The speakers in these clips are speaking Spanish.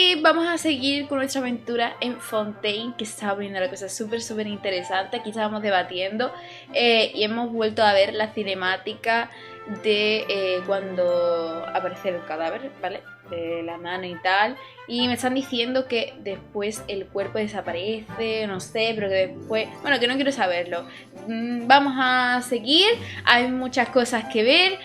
Y vamos a seguir con nuestra aventura en Fontaine, que está poniendo la cosa súper interesante. Aquí estábamos debatiendo y hemos vuelto a ver la cinemática de cuando aparece el cadáver, ¿vale? De la mano y tal. Y me están diciendo que después el cuerpo desaparece, no sé, pero que después... Bueno, que no quiero saberlo. Vamos a seguir, hay muchas cosas que ver.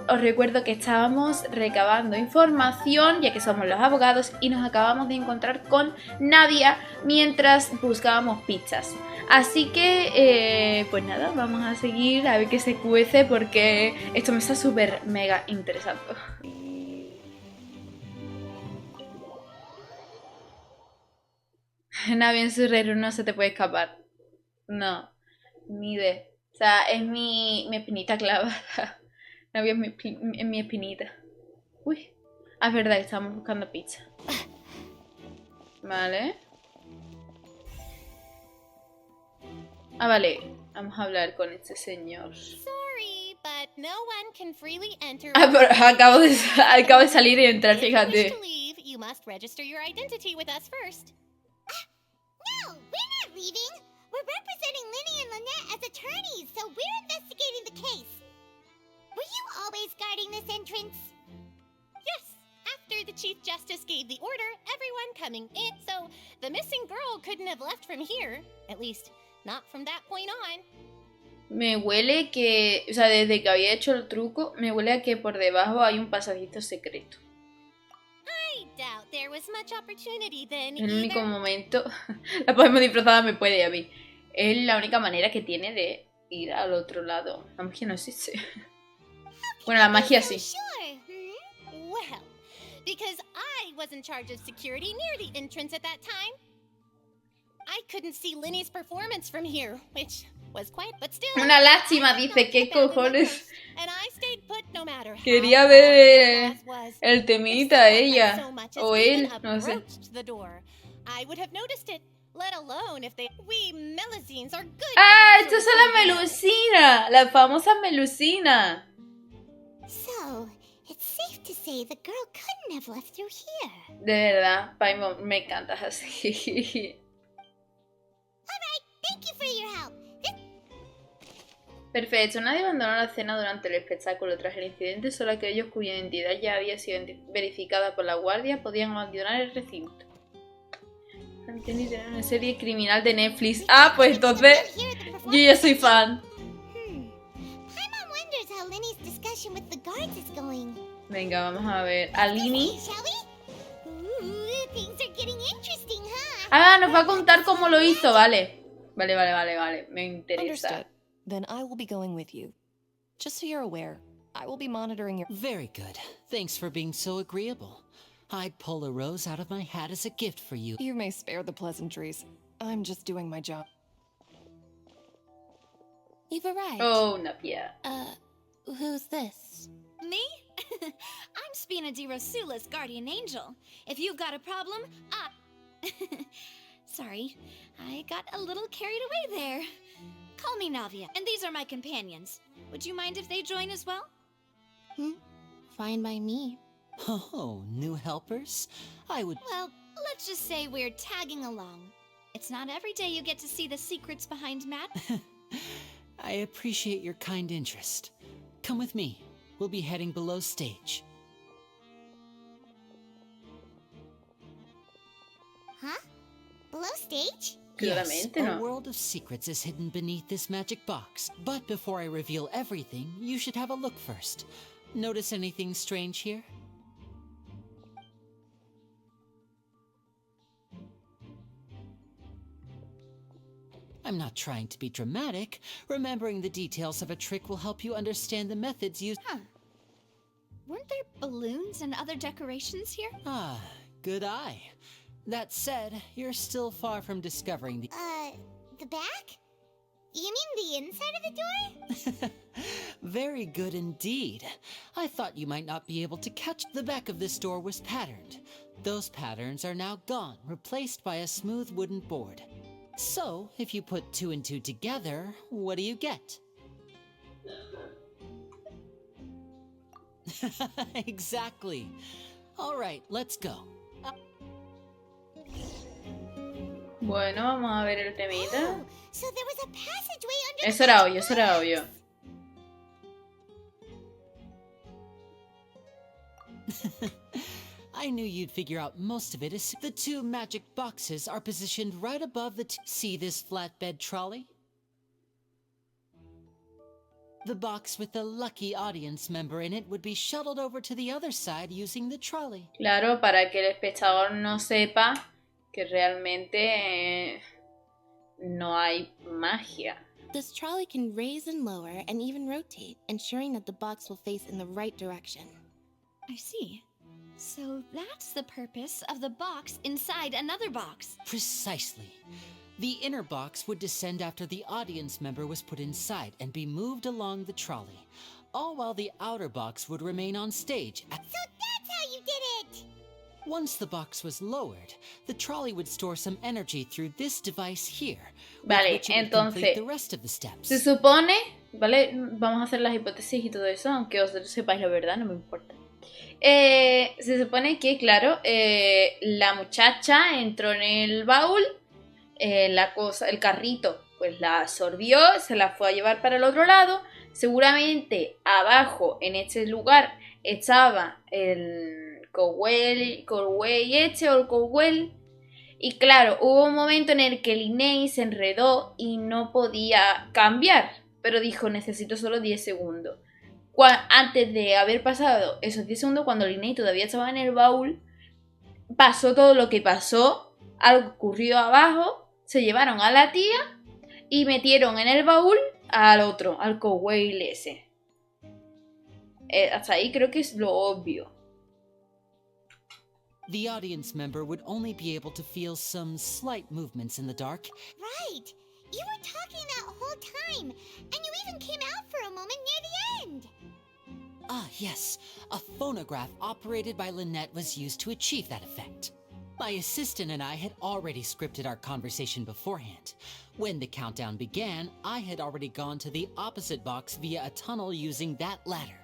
Os recuerdo que estábamos recabando información, ya que somos los abogados, y nos acabamos de encontrar con Nadia mientras buscábamos pistas. Así que, pues nada, vamos a seguir a ver qué se cuece, porque esto me está súper mega interesando. Nadia en su reloj no se te puede escapar. No, ni de. O sea, es mi espinita clavada. Nadia es mi espinita. Uy. Ah, es verdad que estábamos buscando pizza. Vale. Ah, vale. Vamos a hablar con este señor. Ah, pero acabo de salir y entrar, fíjate. No, we're not leaving. We're representing Linny and Lynette as attorneys, so we're investigating the case. Were you always guarding this entrance? Yes. After the Chief Justice gave the order, everyone coming in, so the missing girl couldn't have left from here. At least, not from that point on. Me huele que... O sea, desde que había hecho el truco, me huele a que por debajo hay un pasadizo secreto. El único momento... La podemos disfrazada me puede a mí. Es la única manera que tiene de ir al otro lado. La magia no existe. Bueno, la magia sí. Well, because I was in charge of security near the entrance at that time. I couldn't see Linny's performance from here, which was quite, but still. Una lástima, dice, ¿qué cojones? Quería ver el temita ella o él, no sé. ¡Ah! ¡Estas son las melucinas! Las famosas melucinas. So, it's safe to say the girl couldn't have left through here. De verdad, Paimon, me encantas así. Alright, thank you for your help. Perfecto, nadie abandonó la escena durante el espectáculo. Tras el incidente, solo aquellos cuya identidad ya había sido verificada por la guardia podían abandonar el recinto. Una serie criminal de Netflix. Ah, pues entonces yo ya soy fan. Venga, vamos a ver. A Lini. Ah, nos va a contar cómo lo hizo, vale. Vale. Me interesa. Then I will be going with you. Just so you're aware, I will be monitoring your... Very good. Thanks for being so agreeable. I'd pull a rose out of my hat as a gift for you. You may spare the pleasantries. I'm just doing my job. You've arrived. Oh, Napia. Who's this? Me? I'm Spina di Rosula's guardian angel. If you've got a problem, Sorry, I got a little carried away there. Call me Navia, and these are my companions. Would you mind if they join as well? Fine by me. Oh, new helpers? I would... Well, let's just say we're tagging along. It's not every day you get to see the secrets behind Matt. I appreciate your kind interest. Come with me. We'll be heading below stage. Huh? Below stage? Yes, a world of secrets is hidden beneath this magic box. But before I reveal everything, you should have a look first. Notice anything strange here? I'm not trying to be dramatic. Remembering the details of a trick will help you understand the methods used. Huh. Weren't there balloons and other decorations here? Ah, good eye. That said, you're still far from discovering the... The back? You mean the inside of the door? Very good indeed. I thought you might not be able to catch. The back of this door was patterned. Those patterns are now gone, replaced by a smooth wooden board. So, if you put 2 and 2 together, what do you get? Exactly. All right, let's go. Bueno, vamos a ver el temita. Oh, so there was a passageway under Eso era obvio, eso era obvio. I knew you'd figure out most of it as the two magic boxes are positioned right above the see this flatbed trolley? The box with the lucky audience member in it would be shuttled over to the other side using the trolley. Claro, para que el espectador no sepa que realmente no hay magia. This trolley can raise and lower and even rotate, ensuring that the box will face in the right direction. I see. So that's the purpose of the box inside another box. Precisely. The inner box would descend after the audience member was put inside and be moved along the trolley, all while the outer box would remain on stage. So that's how you did it! Once the box was lowered, the trolley would store some energy through this device here, Vale, which it would complete entonces, the rest of the steps. se supone, ¿vale? Vamos a hacer las hipótesis y todo eso, aunque vosotros sepáis la verdad, no me importa. Se supone que, claro, la muchacha entró en el baúl, el carrito, pues la absorbió, se la fue a llevar para el otro lado. Seguramente abajo, en este lugar, estaba el Cowell este o el Cowell. Y claro, hubo un momento en el que Linnea se enredó y no podía cambiar, pero dijo, necesito solo 10 segundos. Antes de haber pasado esos 10 segundos, cuando Linnea todavía estaba en el baúl, pasó todo lo que pasó, algo ocurrió abajo, se llevaron a la tía y metieron en el baúl al otro, al Cowell ese. Hasta ahí creo que es lo obvio. The audience member would only be able to feel some slight movements in the dark. Right! You were talking that whole time, and you even came out for a moment near the end! Ah, yes. A phonograph operated by Lynette was used to achieve that effect. My assistant and I had already scripted our conversation beforehand. When the countdown began, I had already gone to the opposite box via a tunnel using that ladder.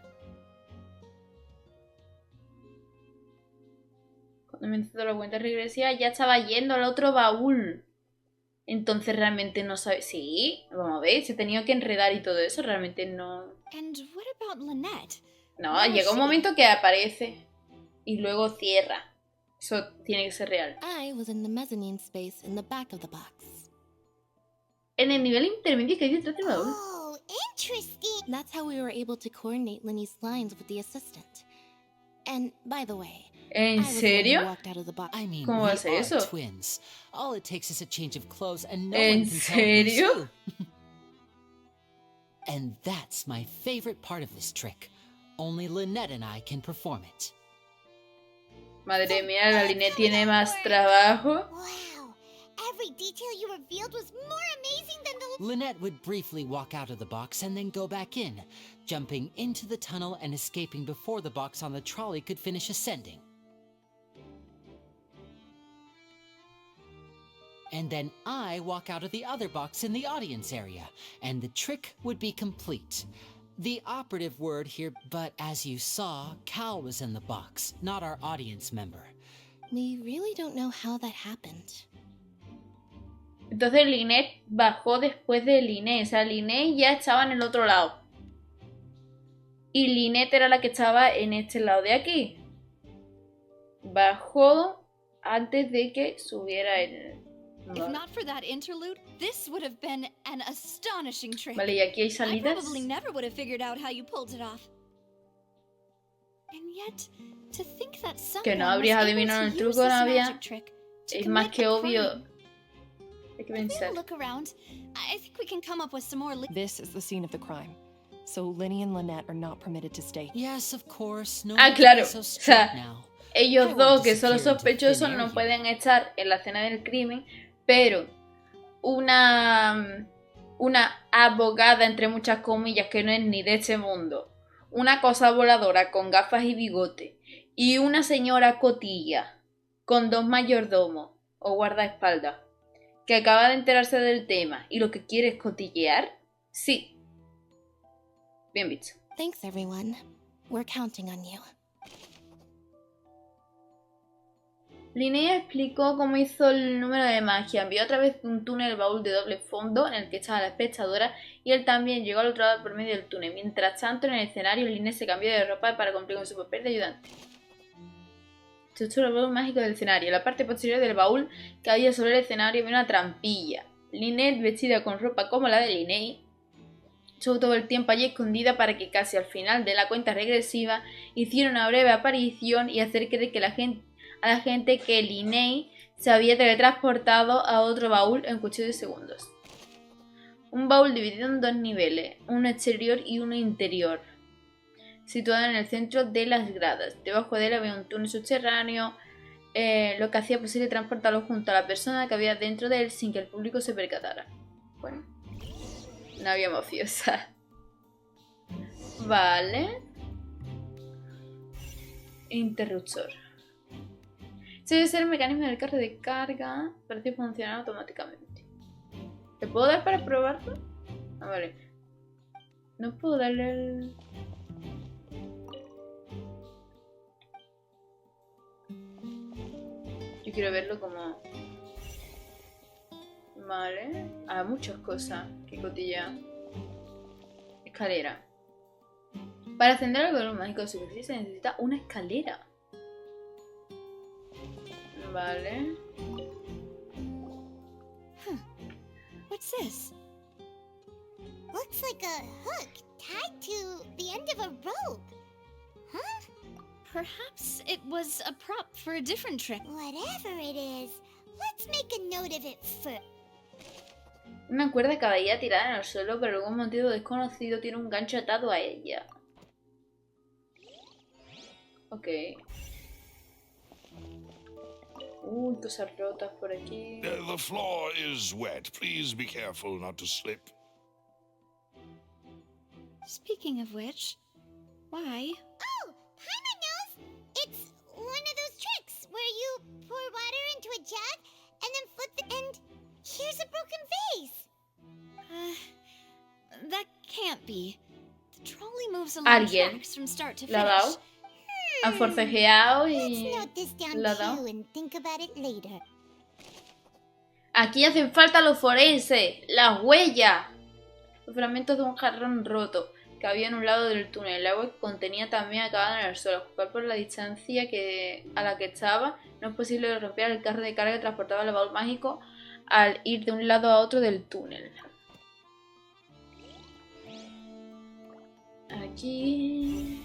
Cuando me hizo la cuenta regresiva, ya estaba yendo al otro baúl. Entonces realmente no sabe... Sí, vamos a ver, se ha tenido que enredar y todo eso, realmente no... And what about Lynette? No, Where llega is un she? momento que aparece y luego cierra. Eso tiene que ser real. I was in the mezzanine space in the back of the box. En el nivel intermedio que hay detrás del baúl. Oh, interesting! That's how we were able to coordinate Linny's lines with the assistant. And, by the way, ¿En I was the one who serio? walked out of the box. I mean, ¿Cómo we va a ser are eso? twins. All it takes is a change of clothes and no ¿En one can tell who's serio? who. And that's my favorite part of this trick. Only Lynette and I can perform it. Madre mía, la Linnea tiene más trabajo. Wow! Every detail you revealed was more amazing than the... Lynette would briefly walk out of the box and then go back in, jumping into the tunnel and escaping before the box on the trolley could finish ascending. And then I walk out of the other box in the audience area, and the trick would be complete. The operative word here, but as you saw, Cal was in the box, not our audience member. We really don't know how that happened. Entonces Linnea bajó después de Linnea. O sea, Linnea ya estaba en el otro lado. Y Linnea era la que estaba en este lado de aquí. Bajó antes de que subiera el... If not for that interlude, this would have been an astonishing trick. Vale, y aquí hay I salidas. probably never would have figured out how you pulled it off. And yet, to think that someone Que no was habrías able adivinado to el use truco, this Navia. magic trick to Es más commit que a obvio. crime. Hay que If we pensar. look around, I think we can come up with some more. This is the scene of the crime. So Linny and Lynette are not permitted to stay. Yes, of course. No Ah, one can claro. be so O strict sea, now. ellos I won't dos, que son los disappear into thin sospechosos, air no here. pueden estar en la escena del crimen, pero una abogada, entre muchas comillas, que no es ni de este mundo, una cosa voladora con gafas y bigote, y una señora cotilla con 2 mayordomos o guardaespaldas, que acaba de enterarse del tema y lo que quiere es cotillear, sí. Bien visto. Thanks, everyone. We're counting on you. Linnea explicó cómo hizo el número de magia. Envió a través de un túnel el baúl de doble fondo en el que estaba la espectadora y él también llegó al otro lado por medio del túnel. Mientras tanto, en el escenario, Linnea se cambió de ropa para cumplir con su papel de ayudante. Estructura el baúl mágico del escenario. En la parte posterior del baúl que había sobre el escenario había una trampilla. Linnea, vestida con ropa como la de Linnea, estuvo todo el tiempo allí escondida para que casi al final de la cuenta regresiva hiciera una breve aparición y hacer creer que a la gente que Linnea se había teletransportado a otro baúl en cuestión de segundos. Un baúl dividido en dos niveles, uno exterior y uno interior, situado en el centro de las gradas. Debajo de él había un túnel subterráneo, lo que hacía posible transportarlo junto a la persona que había dentro de él sin que el público se percatara. Bueno, no había mafiosa. Vale. Interruptor. Ese debe ser el mecanismo del carro de carga. Parece funcionar automáticamente. ¿Le puedo dar para probarlo? Ah, vale. No puedo darle el... Yo quiero verlo como... Vale. Ah, muchas cosas que cotilla. Escalera. Para ascender al balón mágico de superficie se necesita una escalera. Vale. What's this? Looks like a hook tied to the end of a rope. Huh? Perhaps it was a prop for a different trick. Whatever it is, let's make a note of it first. Una cuerda caballera tirada en el suelo por algún motivo desconocido tiene un gancho atado a ella. Ok. Cosas rotas por aquí. The floor is wet. Please be careful not to slip. Speaking of which, why? Oh, Paimon knows! It's one of those tricks where you pour water into a jug and then flip it and here's a broken vase. That can't be. The trolley moves along tracks from start to finish. Han forcejeado Let's y... note this down la ha dado. too and think about it later. Aquí hacen falta los forenses, las huellas. Los fragmentos de un jarrón roto que había en un lado del túnel. El agua que contenía también acababa en el suelo. A juzgar por la distancia a la que estaba, no es posible romper el carro de carga que transportaba el baúl mágico al ir de un lado a otro del túnel. Aquí...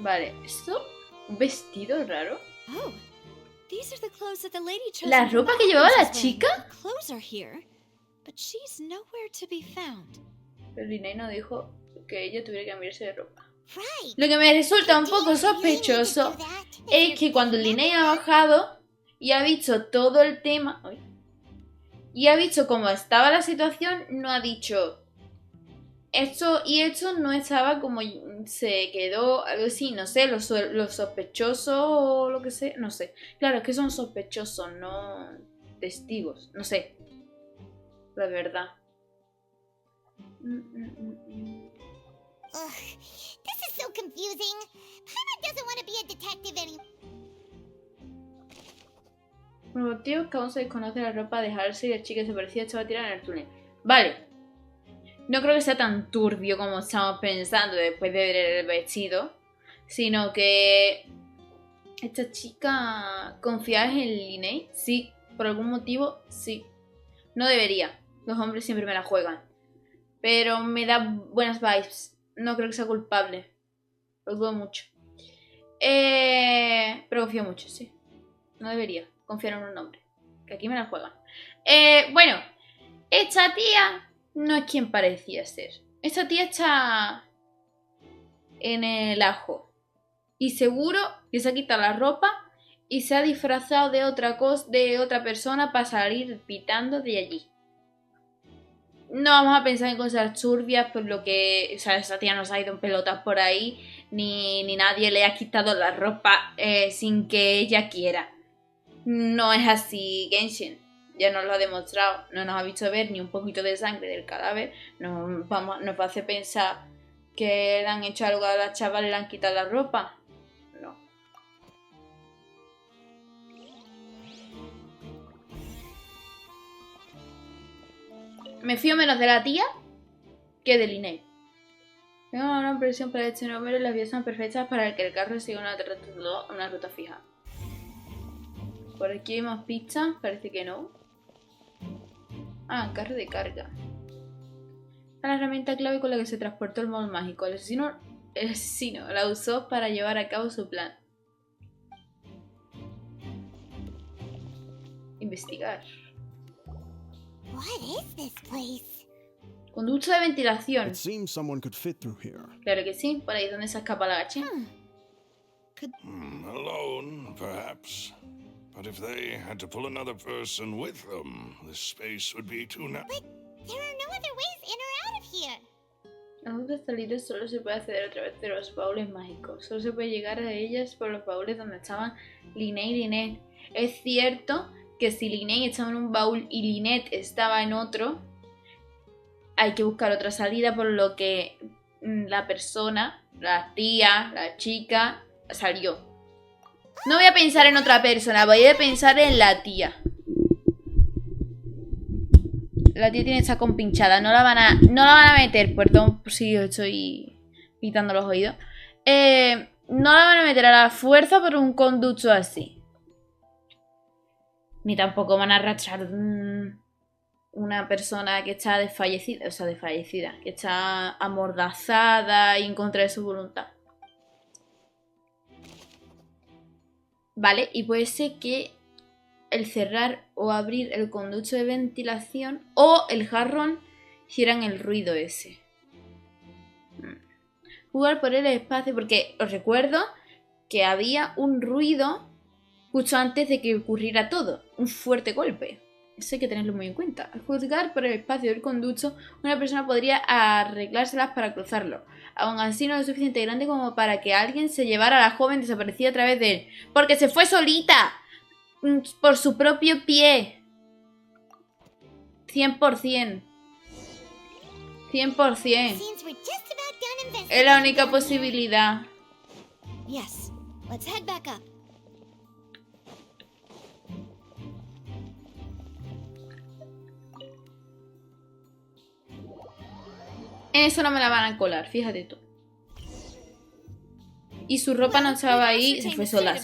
Vale, ¿esto? ¿Un vestido raro? Oh, these are the clothes that the lady chose. ¿La ropa que llevaba la chica? The clothes are here, but she's nowhere to be found. Pero Linnea no dijo que ella tuviera que cambiarse de ropa. Right. Lo que me resulta un poco sospechoso es que cuando Linnea ha bajado y ha visto todo el tema y ha visto cómo estaba la situación, no ha dicho esto y esto no estaba como se quedó, algo así, no sé, los sospechosos o lo que sea, no sé. Claro, es que son sospechosos, no testigos, no sé. La verdad. Ugh, this is so confusing. Paimon doesn't want to be a detective anymore. Por motivos que aún se desconoce, la ropa de Halsey y la chica desaparecida estaba tirada en el túnel. Vale. No creo que sea tan turbio como estamos pensando después de ver el vestido, sino que esta chica confía en Linnea. Sí, por algún motivo, sí. No debería. Los hombres siempre me la juegan. Pero me da buenas vibes. No creo que sea culpable. Lo dudo mucho. Pero confío mucho, sí. No debería confiar en un hombre. Que aquí me la juegan. Bueno, esta tía no es quien parecía ser. Esta tía está en el ajo. Y seguro que se ha quitado la ropa y se ha disfrazado de otra persona para salir pitando de allí. No vamos a pensar en cosas turbias por lo que... O sea, esa tía no se ha ido en pelotas por ahí, ni nadie le ha quitado la ropa sin que ella quiera. No es así Genshin. Ya nos lo ha demostrado. No nos ha visto ver ni un poquito de sangre del cadáver. Nos hace pensar que le han hecho algo a la chavala y le han quitado la ropa. No. Me fío menos de la tía que del INE. Tengo una impresión para este número y las vías son perfectas para que el carro siga una ruta fija. Por aquí hay más pistas, parece que no. Ah, carro de carga. La herramienta clave con la que se transportó el móvil mágico. El asesino la usó para llevar a cabo su plan. Investigar. What is this place? Conducto de ventilación. It seems someone could fit through here. Claro que sí, por ahí es donde se escapa la gache. Alone, perhaps. But if they had to pull another person with them, this space would be too narrow. But there are no other ways in or out of here. A otras salidas solo se puede acceder a través de los baúles mágicos. Solo se puede llegar a ellas por los baúles donde estaban Linnea y Lynette. Es cierto que si Linnea estaba en un baúl y Lynette estaba en otro, hay que buscar otra salida, por lo que la persona, la tía, la chica, salió. No voy a pensar en otra persona, voy a pensar en la tía. La tía tiene esta compinchada, no la van a meter, perdón si estoy quitando los oídos. No la van a meter a la fuerza por un conducto así. Ni tampoco van a arrastrar una persona que está desfallecida, que está amordazada y en contra de su voluntad. Vale, y puede ser que el cerrar o abrir el conducto de ventilación o el jarrón hicieran el ruido ese. Jugar por el espacio, porque os recuerdo que había un ruido justo antes de que ocurriera todo, un fuerte golpe. Eso hay que tenerlo muy en cuenta. Al juzgar por el espacio del conducto, una persona podría arreglárselas para cruzarlo. Aún así no es suficiente grande como para que alguien se llevara a la joven desaparecida a través de él. Porque se fue solita. Por su propio pie. 100%. 100%. Es la única posibilidad. Yes, let's head back up. En eso no me la van a colar, fíjate tú. Y su ropa no estaba ahí, se fue sola.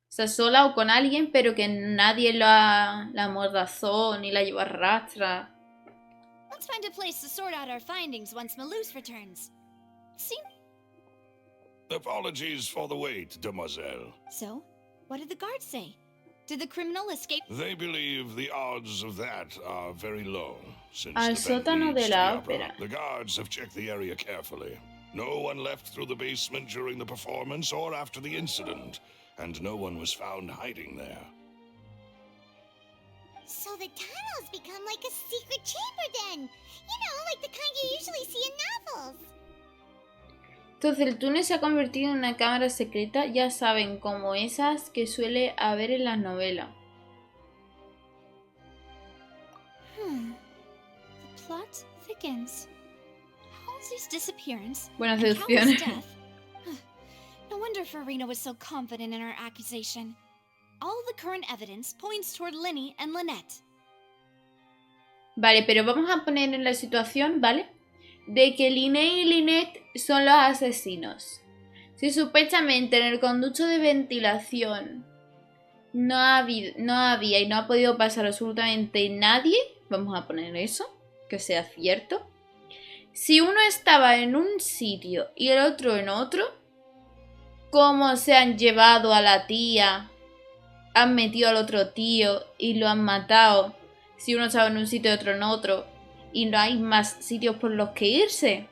Está sola o con alguien, pero que nadie la amordazó ni la llevó a rastra. Let's find a place to sort out our findings once Malouse returns. See? Apologies for the wait, demoiselle. So, what did the guards say? Did the criminal escape? They believe the odds of that are very low. Since Al the sótano event leads de la to the ópera. opera, the guards have checked the area carefully. No one left through the basement during the performance or after the incident, and no one was found hiding there. So the tunnels become like a secret chamber then. You know, like the kind you usually see in novels. Entonces el túnel se ha convertido en una cámara secreta, ya saben, como esas que suele haber en las novelas. The plot thickens. Halsey's disappearance Buena and seducción. Cowell's death. No wonder Farina was so confident in her accusation. All the current evidence points toward Linny and Lynette. Vale, pero vamos a poner en la situación, ¿vale? De que Linnea y Lynette son los asesinos. Si supuestamente en el conducto de ventilación no había y no ha podido pasar absolutamente nadie, vamos a poner eso, que sea cierto. Si uno estaba en un sitio y el otro en otro, ¿cómo se han llevado a la tía? Han metido al otro tío y lo han matado. Si uno estaba en un sitio y otro en otro, y no hay más sitios por los que irse.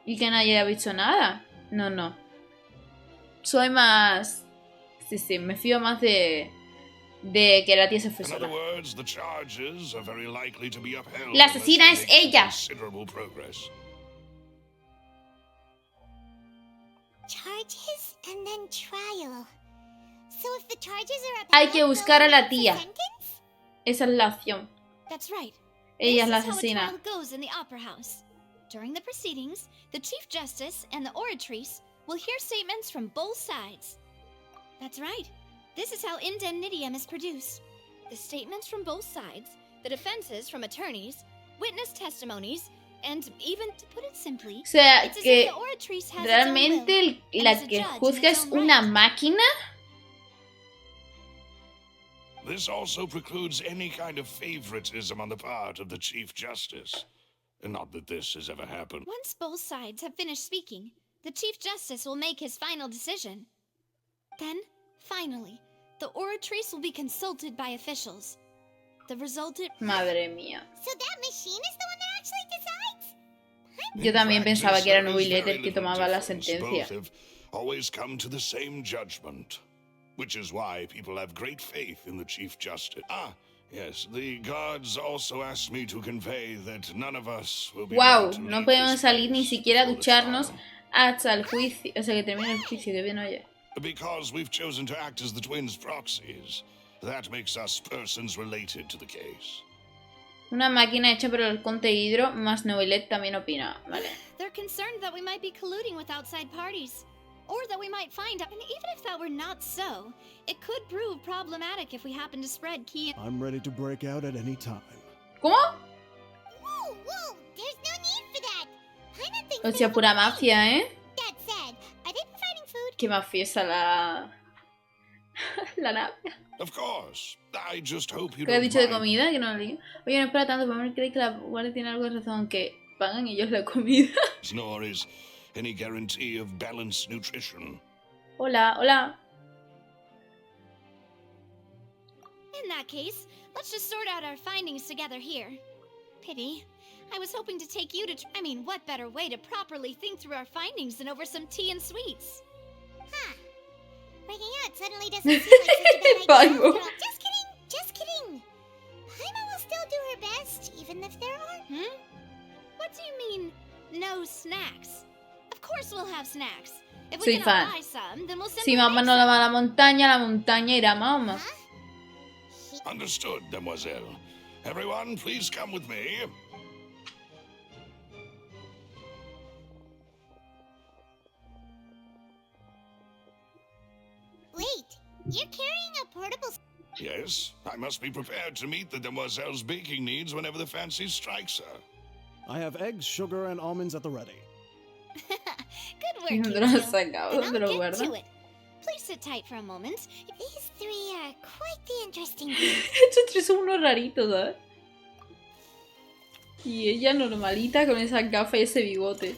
Y que nadie haya visto nada. No. Soy más... Sí, me fío más de que la tía se fue In sola. other words, the charges are very likely to be upheld. La asesina unless es they make ella. Considerable progress. Charges and then trial. So if the charges are upheld, Hay que buscar a la they'll tía. get a sentence? Esa es la opción. That's right. Ella es la This is how a asesina. trial goes in the Opera House. During the proceedings, the Chief Justice and the oratrice will hear statements from both sides. That's right. This is how indemnitium is produced. The statements from both sides, the defenses from attorneys, witness testimonies, and even, to put it simply, O sea, it's as que if the oratrice has its own will, realmente and la is a que judge in juzga its es own una right. máquina. This also precludes any kind of favoritism on the part of the Chief Justice. Not that this has ever happened. Once both sides have finished speaking, the Chief Justice will make his final decision. Then, finally, the oratrice will be consulted by officials. The resulted... Madre mía. So that machine is the one that actually decides? Yo también In pensaba practice, que era there is Nobilet very el que little tomaba la difference. sentencia. Both have always come to the same judgment, which is why people have great faith in the Chief Justice. Ah, yes, the guards also asked me to convey that none of us will be Wow, allowed to no leave podemos this salir ni place siquiera a before the ducharnos trial. hasta el juicio. O sea, que termine el juicio, que bien oye. Because we've chosen to act as the twins' proxies. That makes us persons related to the case. Una máquina hecha por el Conte Hidro, más Nobilet también opina. Vale. They're concerned that we might be colluding with outside parties. Or that we might find out, and even if that were not so, it could prove problematic if we happen to spread key... I'm ready to break out at any time. ¿Cómo? Whoa, whoa, there's no need for that. Paimon thinks O sea, they pura have a mafia, ¿eh? That said, are they providing food? Qué mafiosa la... la nave. Of course. I just hope you ¿Qué ha don't dicho de mind. comida? Que no lo digo. Oye, no espera tanto, pero me cree que la guardia tiene algo de razón, que pagan ellos la comida. Nor is any guarantee of balanced nutrition. Hola, hola. In that case, let's just sort out our findings together here. Pity. I was hoping to take you to... I mean, what better way to properly think through our findings than over some tea and sweets? Huh. Breaking out suddenly doesn't seem like such a bad idea after all. Just kidding, just kidding. Paimon will still do her best, even if there are... Hmm? What do you mean, no snacks? Of course we'll have snacks. If we Soy cannot fan. buy some, then we'll Si simply mamá make no la some. va a la montaña irá mamá. Huh? Understood, mademoiselle. Everyone, please come with me. Wait, you're carrying a portable... Yes, I must be prepared to meet the demoiselle's baking needs whenever the fancy strikes her. I have eggs, sugar, and almonds at the ready. Good work, ¿Dónde lo has Yukio. sacado? Then ¿Dónde I'll lo get guardas? to it. Please sit tight for a moment. These three are quite the interesting group. Estos tres son unos raritos, ¿sabes? Y ella normalita con esas gafas y ese bigote.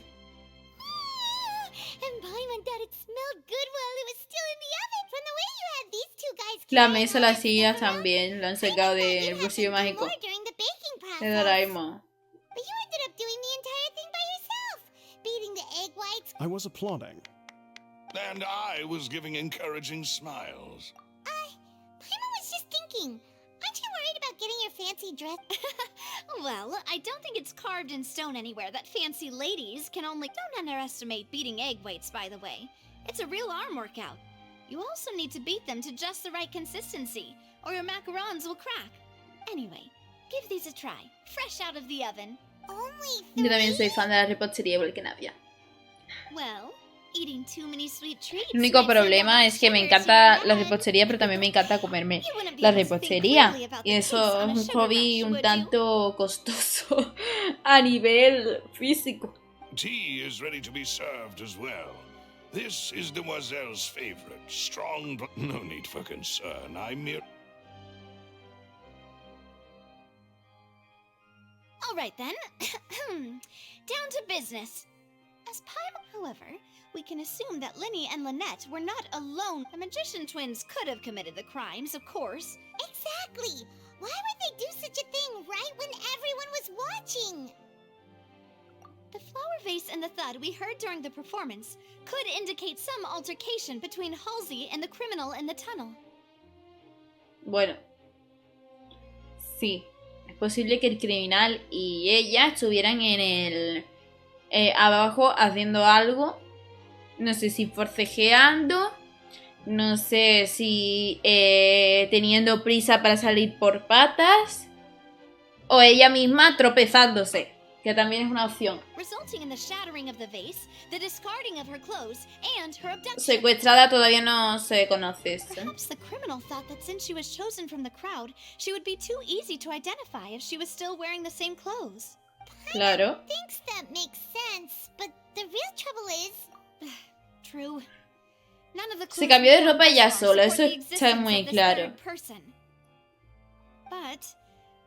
And Paimon thought it smelled good while it was still in the oven from the way you had these two guys La carrying mesa, all las that sillas stuff around. también lo han Paimon sacado thought you del had bolsillo them do mágico more during the baking de process. Doraemon. But you ended up doing the entire thing by yourself, beating the egg whites. I was applauding. And I was giving encouraging smiles. Paimon was just thinking, aren't you worried about getting your fancy dress? Well, I don't think it's carved in stone anywhere that fancy ladies can only... Don't underestimate beating egg whites, by the way. It's a real arm workout. You also need to beat them to just the right consistency, or your macarons will crack. Anyway, give these a try, fresh out of the oven. Only Yo también soy three? fan de la repostería igual que Nadia. Well, eating too many sweet treats... El único makes it problema all es que me sugars encanta in la your head. repostería, pero también me encanta comerme You wouldn't be la able to think repostería. clearly about Y the eso taste on es a un sugar hobby rush, un would you? tanto costoso a nivel físico. Tea is ready to be served as well. This is demoiselle's favorite, strong... No need for concern, I'm mere... All right then. Down to business. As Paimon, however, we can assume that Linny and Lynette were not alone. The magician twins could have committed the crimes, of course. Exactly. Why would they do such a thing right when everyone was watching? The flower vase and the thud we heard during the performance could indicate some altercation between Halsey and the criminal in the tunnel. Bueno, sí, es posible que el criminal y ella estuvieran en el abajo haciendo algo. No sé si forcejeando, no sé si teniendo prisa para salir por patas o ella misma tropezándose. que también es una opción. resulting in the shattering of the vase, the discarding of her clothes, and her abduction. Secuestrada todavía no se conoce eso. Perhaps the criminal thought that since she was chosen from the crowd, she would be too easy to identify if she was still wearing the same clothes. Claro. Thinks that makes sense, but the real trouble is... True. None of the Se clues cambió de we found ropa thus ella far sola, support eso the está existence muy of this claro. third person. But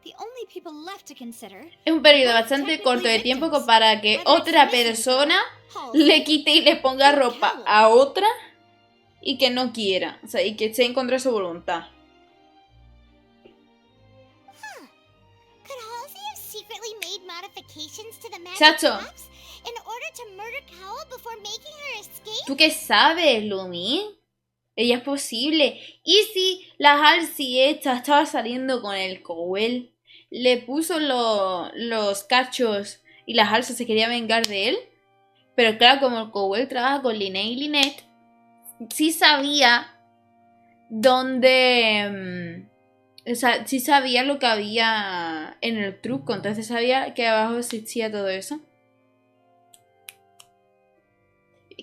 the only people left to consider, Es un periodo bastante corto de tiempo como para que otra persona le quite y le ponga ropa a otra y que no quiera, o sea, y que esté en contra de su voluntad. Could Halsey have secretly made modifications to the magic Chacho. traps in order to murder Cowell before making her escape? ¿Tú qué sabes, Lumi? Ella es posible. ¿Y si la Halsey esta estaba saliendo con el Cowell? Le puso los cachos y la Halsey se quería vengar de él. Pero claro, como el Cowell trabaja con Linnea y Lynette, sí sabía dónde... o sea, sí sabía lo que había en el truco. Entonces sabía que abajo existía todo eso.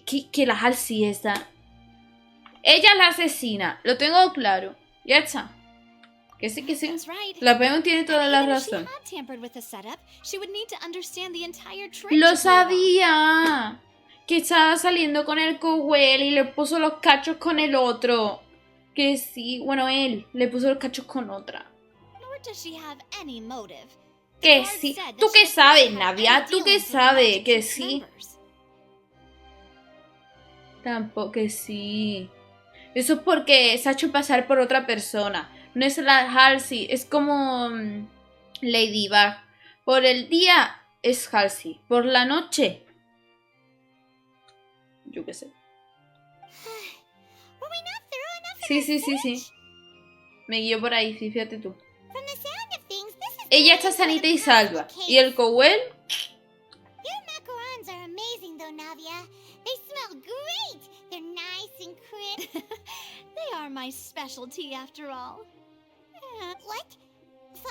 Que la Halsey esta... Ella es la asesina, lo tengo claro. Ya está. Que sí, que sí. that's right. La PM tiene toda la Even if she razón. had tampered with the setup, she would need to understand the entire trick Lo to pull it off. sabía. Que estaba saliendo con el Cowell y le puso los cachos con el otro. Que sí, bueno, él le puso los cachos con otra. Nor does she have any motive. Que Guard sí. said that ¿Tú she qué has sabes, never had Navia? any ¿Tú qué dealings with sabes? Magic Que Troop's sí. members. Tampoco que sí. Eso es porque se ha hecho pasar por otra persona. No es la Halsey, es como Ladybug. Por el día es Halsey, por la noche, yo qué sé. Were we not thorough enough in Sí, our sí, sí, search? sí. Me guió por ahí, sí, fíjate tú. From the sound of things, this is Ella está turning into an sanita y impossible salva. case. Y el Cowell, Your macarons are amazing, though, Navia. They smell great. They're nice and crisp. They are my specialty after all. What? 5?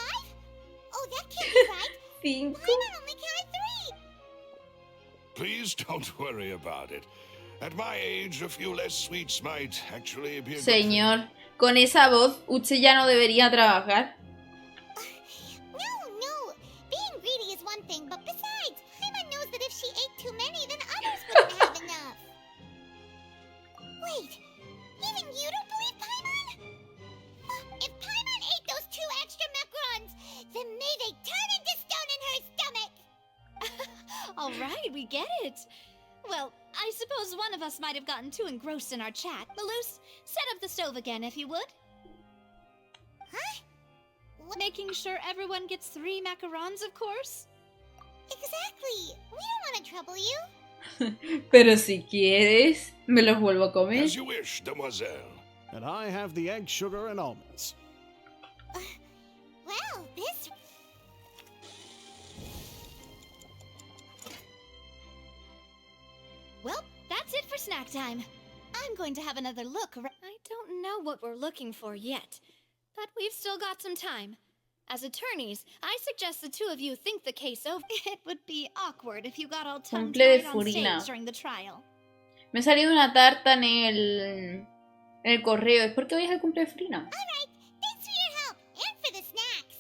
Oh, that can't be right. 5. Paimon only counted 3. Please don't worry about it. At my age, a few less sweets might actually be a good Señor, con esa voz, usted ya no debería trabajar. No. Being greedy is one thing, but besides, Paimon knows that if she ate too many, then others wouldn't have enough. Wait, even you don't believe Paimon? If Paimon ate those 2 extra macarons, then may they turn into stone in her stomach. All right, we get it. Well, I suppose one of us might have gotten too engrossed in our chat. Malus, set up the stove again if you would. Huh? What? Making sure everyone gets 3 macarons, of course. Exactly. We don't want to trouble you. Pero si quieres, me los vuelvo a comer. As you wish, demoiselle. And I have the egg, sugar, and almonds. Well, this... Well, that's it for snack time. I'm going to have another look around. I don't know what we're looking for yet, but we've still got some time. As attorneys, I suggest the two of you think the case over. It would be awkward if you got all Cumple de tongue-tied on Furina. stage during the trial. Me ha salido una tarta en el correo. ¿Es porque hoy es el cumple de Frina? All right. Thanks for your help and for the snacks.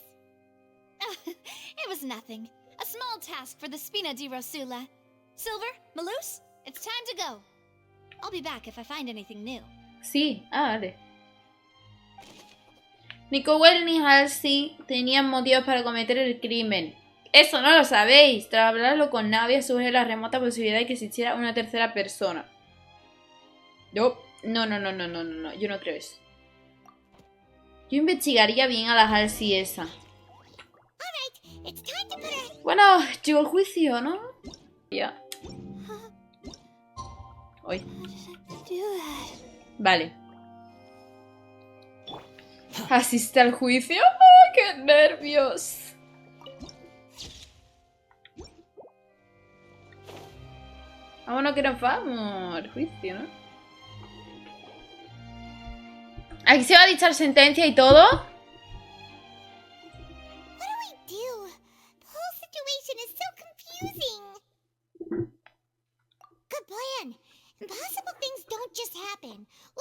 It was nothing. A small task for the Spina di Rosula. Silver, Malus, it's time to go. I'll be back if I find anything new. Sí, vale. Ni Cowell ni Halsey tenían motivos para cometer el crimen. Eso no lo sabéis. Tras hablarlo con Navia sobre la remota posibilidad de que existiera una tercera persona. No, yo no creo eso. Yo investigaría bien a la Halsey esa. It's time to put her... Bueno, llegó el juicio, ¿no? Ya. Hoy. Vale. ¿Asiste al juicio? ¡Oh, qué nervios! Vámonos que nos vamos al juicio, ¿no? Aquí se va a dictar sentencia y todo. What do we do? The whole situation is so confusing.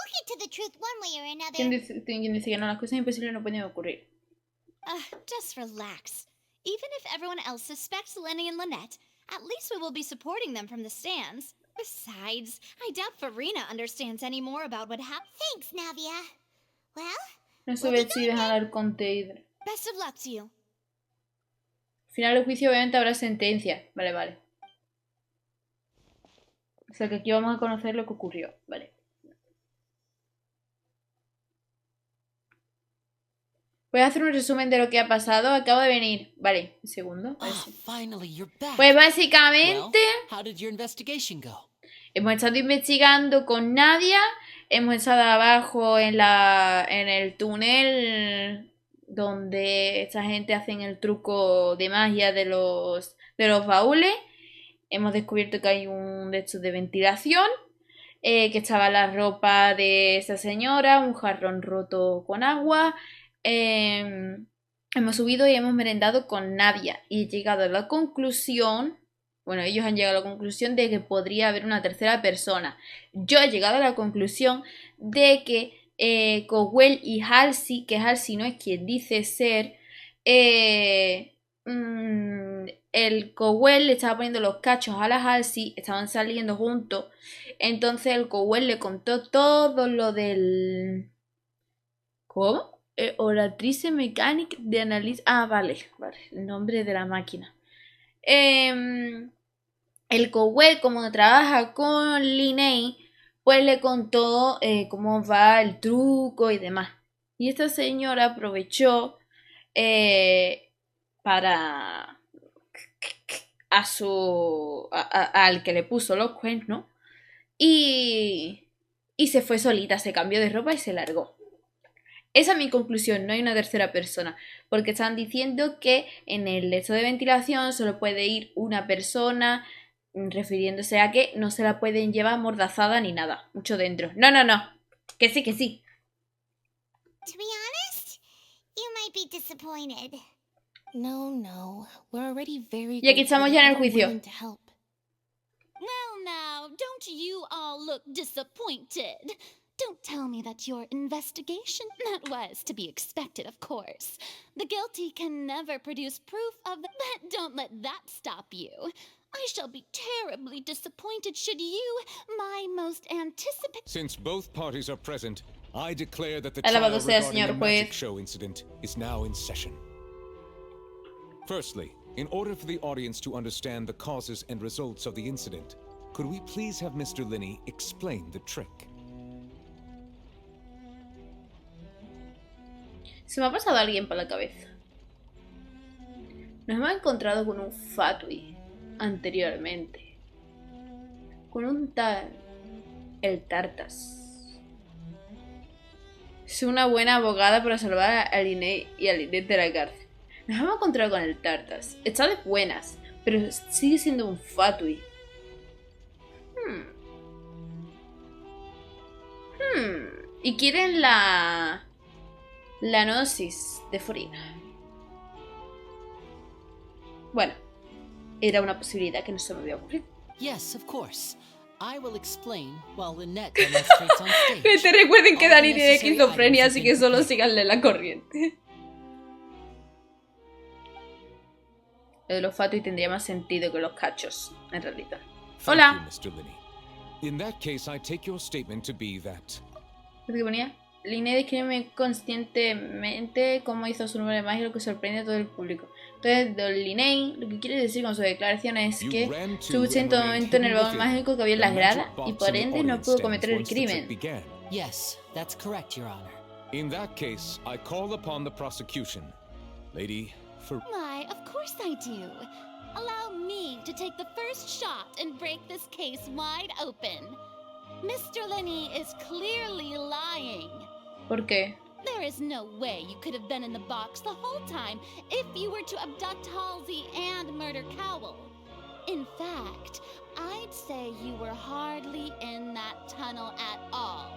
We'll get to the truth one way or another. ¿Quién dice que no? Las cosas imposibles no pueden ocurrir. Just relax. Even if everyone else suspects Lenny and Lynette, at least we will be supporting them from the stands. Besides, I doubt Farina understands any more about what happened. Thanks, Navia. Well, No subestimes al Arconte. Best of luck to you. Al final del juicio obviamente habrá sentencia. Vale. O sea que aquí vamos a conocer lo que ocurrió. Vale. Voy a hacer un resumen de lo que ha pasado. Acabo de venir. Vale, un segundo. Pues básicamente hemos estado investigando con Nadia. Hemos estado abajo en el túnel donde esta gente hacen el truco de magia de los baúles. Hemos descubierto que hay un de estos de ventilación. Que estaba la ropa de esa señora. Un jarrón roto con agua. Hemos subido y hemos merendado con Nadia y he llegado a la conclusión, bueno, ellos han llegado a la conclusión de que podría haber una tercera persona. Yo he llegado a la conclusión de que Cowell y Halsey, que Halsey no es quien dice ser, el Cowell le estaba poniendo los cachos a la Halsey, estaban saliendo juntos, entonces el Cowell le contó todo lo del... ¿Cómo? Oratrice Mechanic de análisis. Vale, el nombre de la máquina. El Cowell, como trabaja con Linnea, pues le contó cómo va el truco y demás. Y esta señora aprovechó para al que le puso los cuernos y se fue solita, se cambió de ropa y se largó. Esa es mi conclusión, no hay una tercera persona, porque están diciendo que en el lecho de ventilación solo puede ir una persona, refiriéndose a que no se la pueden llevar amordazada ni nada, mucho dentro. No, que sí. To be honest, you might be disappointed. No, we're already very Y aquí estamos ya en el juicio. Well now, don't you all look disappointed? Don't tell me that your investigation, that was to be expected, of course. The guilty can never produce proof of that, but don't let that stop you. I shall be terribly disappointed should you, my most anticipated... Since both parties are present, I declare that the Alabado trial sea, regarding señor the magic juez. show incident is now in session. Firstly, in order for the audience to understand the causes and results of the incident, could we please have Mr. Linney explain the trick? Se me ha pasado alguien por la cabeza. Nos hemos encontrado con un fatui anteriormente. Con un tal... el Tartas. Es una buena abogada para salvar a Linnea y a Lynette de la cárcel. Nos hemos encontrado con el Tartas. Está de buenas, pero sigue siendo un fatui. Y quieren la gnosis de Farina. Bueno, era una posibilidad que no se me había ocurrido. Yes, of course. I will explain while Lynette demonstrates on stage. Que te recuerden que Dani tiene esquizofrenia, así que solo síganle la corriente. Lo de los fatui tendría más sentido que los cachos, en realidad. Hola. Thank you, Mr. Linney. In that case, I take your statement to be that... ¿Qué ponía? Linnea describe conscientemente cómo hizo su número de magia, lo que sorprende a todo el público. Entonces, Don Linnea lo que quiere decir con su declaración es que estuvo en todo momento en el baúl mágico que había en las gradas y por ende no pudo cometer el crimen. Yes, that's correct, Your Honor. In that case, I call upon the prosecution. Lady, for... Why, of course I do. Allow me to take the first shot and break this case wide open. Mr. Linney is clearly lying. ¿Por qué? There is no way you could have been in the box the whole time if you were to abduct Halsey and murder Cowell. In fact, I'd say you were hardly in that tunnel at all.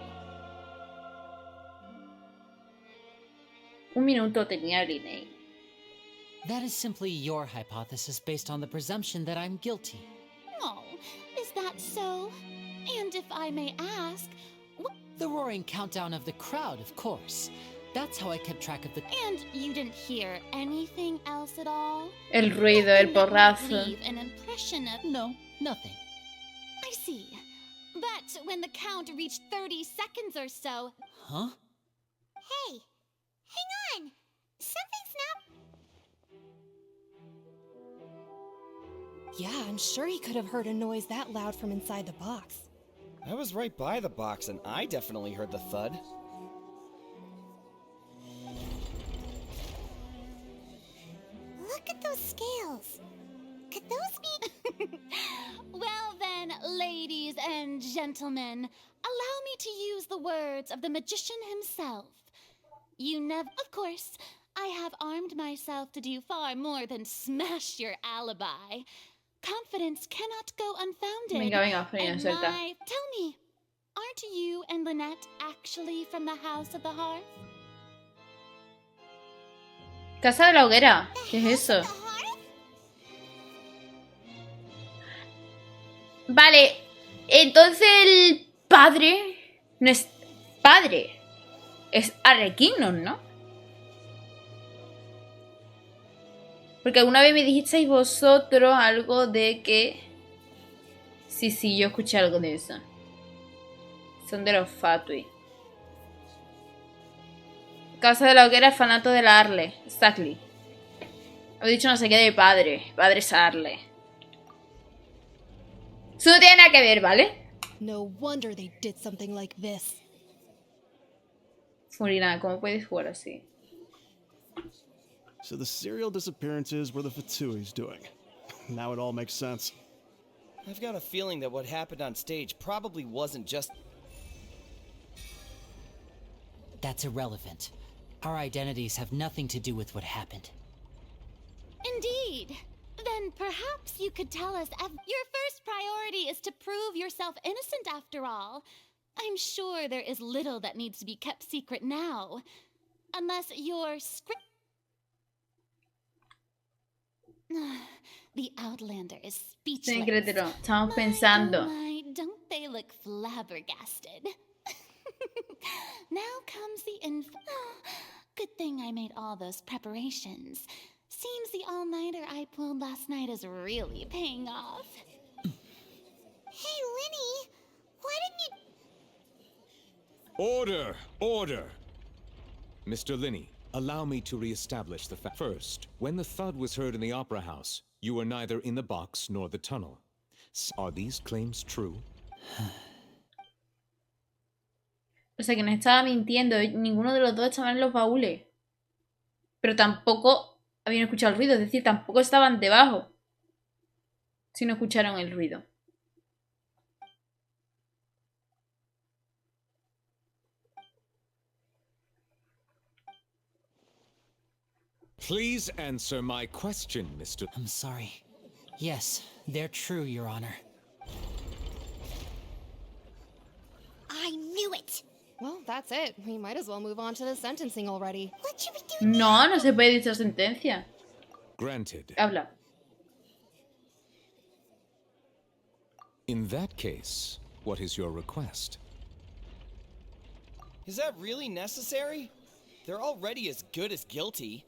Un minuto tenía Linnea. That is simply your hypothesis based on the presumption that I'm guilty. Oh, is that so? And if I may ask, The roaring countdown of the crowd, of course. That's how I kept track of the... And you didn't hear anything else at all? El ruido, el Nothing that might porrazo. leave an impression of... No, nothing. I see. But when the count reached 30 seconds or so... Huh? Hey, hang on. Something's not... Yeah, I'm sure he could have heard a noise that loud from inside the box. I was right by the box and I definitely heard the thud. Look at those scales. Could those be... Well then, ladies and gentlemen, allow me to use the words of the magician himself. You never... Of course, I have armed myself to do far more than smash your alibi. Confidence cannot go unfounded. Venga, venga, Frida, And suelta. tell me, aren't you and Lynette actually from the House of the Hearth? Casa de la hoguera. ¿Qué es eso? The hearth? Vale, entonces el padre no es padre, es Arrequinos, ¿no? Porque alguna vez me dijisteis vosotros algo de que... Sí, yo escuché algo de eso. Son de los Fatui. Casa de la hoguera, el fanato de la Arle. Exactly. He dicho no sé qué de padre. Padre es Arle. Eso no tiene nada que ver, ¿vale? No wonder they did something like this. Furina, ¿cómo puedes jugar así? So the serial disappearances were the Fatui's doing. Now it all makes sense. I've got a feeling that what happened on stage probably wasn't just... That's irrelevant. Our identities have nothing to do with what happened. Indeed. Then perhaps you could tell us your first priority is to prove yourself innocent after all. I'm sure there is little that needs to be kept secret now. Unless your script... The Outlander is speechless. Secretero, estamos pensando. My, don't they look flabbergasted? Now comes the info. Good thing I made all those preparations. Seems the all-nighter I pulled last night is really paying off. Hey, Linny, why didn't you... Order! Order! Mr. Linney, allow me to re-establish the fact. First, when the thud was heard in the Opera House, you were neither in the box nor the tunnel. Are these claims true? O sea que nos estaba mintiendo. Ninguno de los dos estaba en los baúles. Pero tampoco habían escuchado el ruido. Es decir, tampoco estaban debajo. Si no escucharon el ruido. Please answer my question, Mr. I'm sorry. Yes, they're true, Your Honor. I knew it. Well, that's it. We might as well move on to the sentencing already. What should we do? No, no se puede dictar sentencia. Granted. Habla. In that case, what is your request? Is that really necessary? They're already as good as guilty.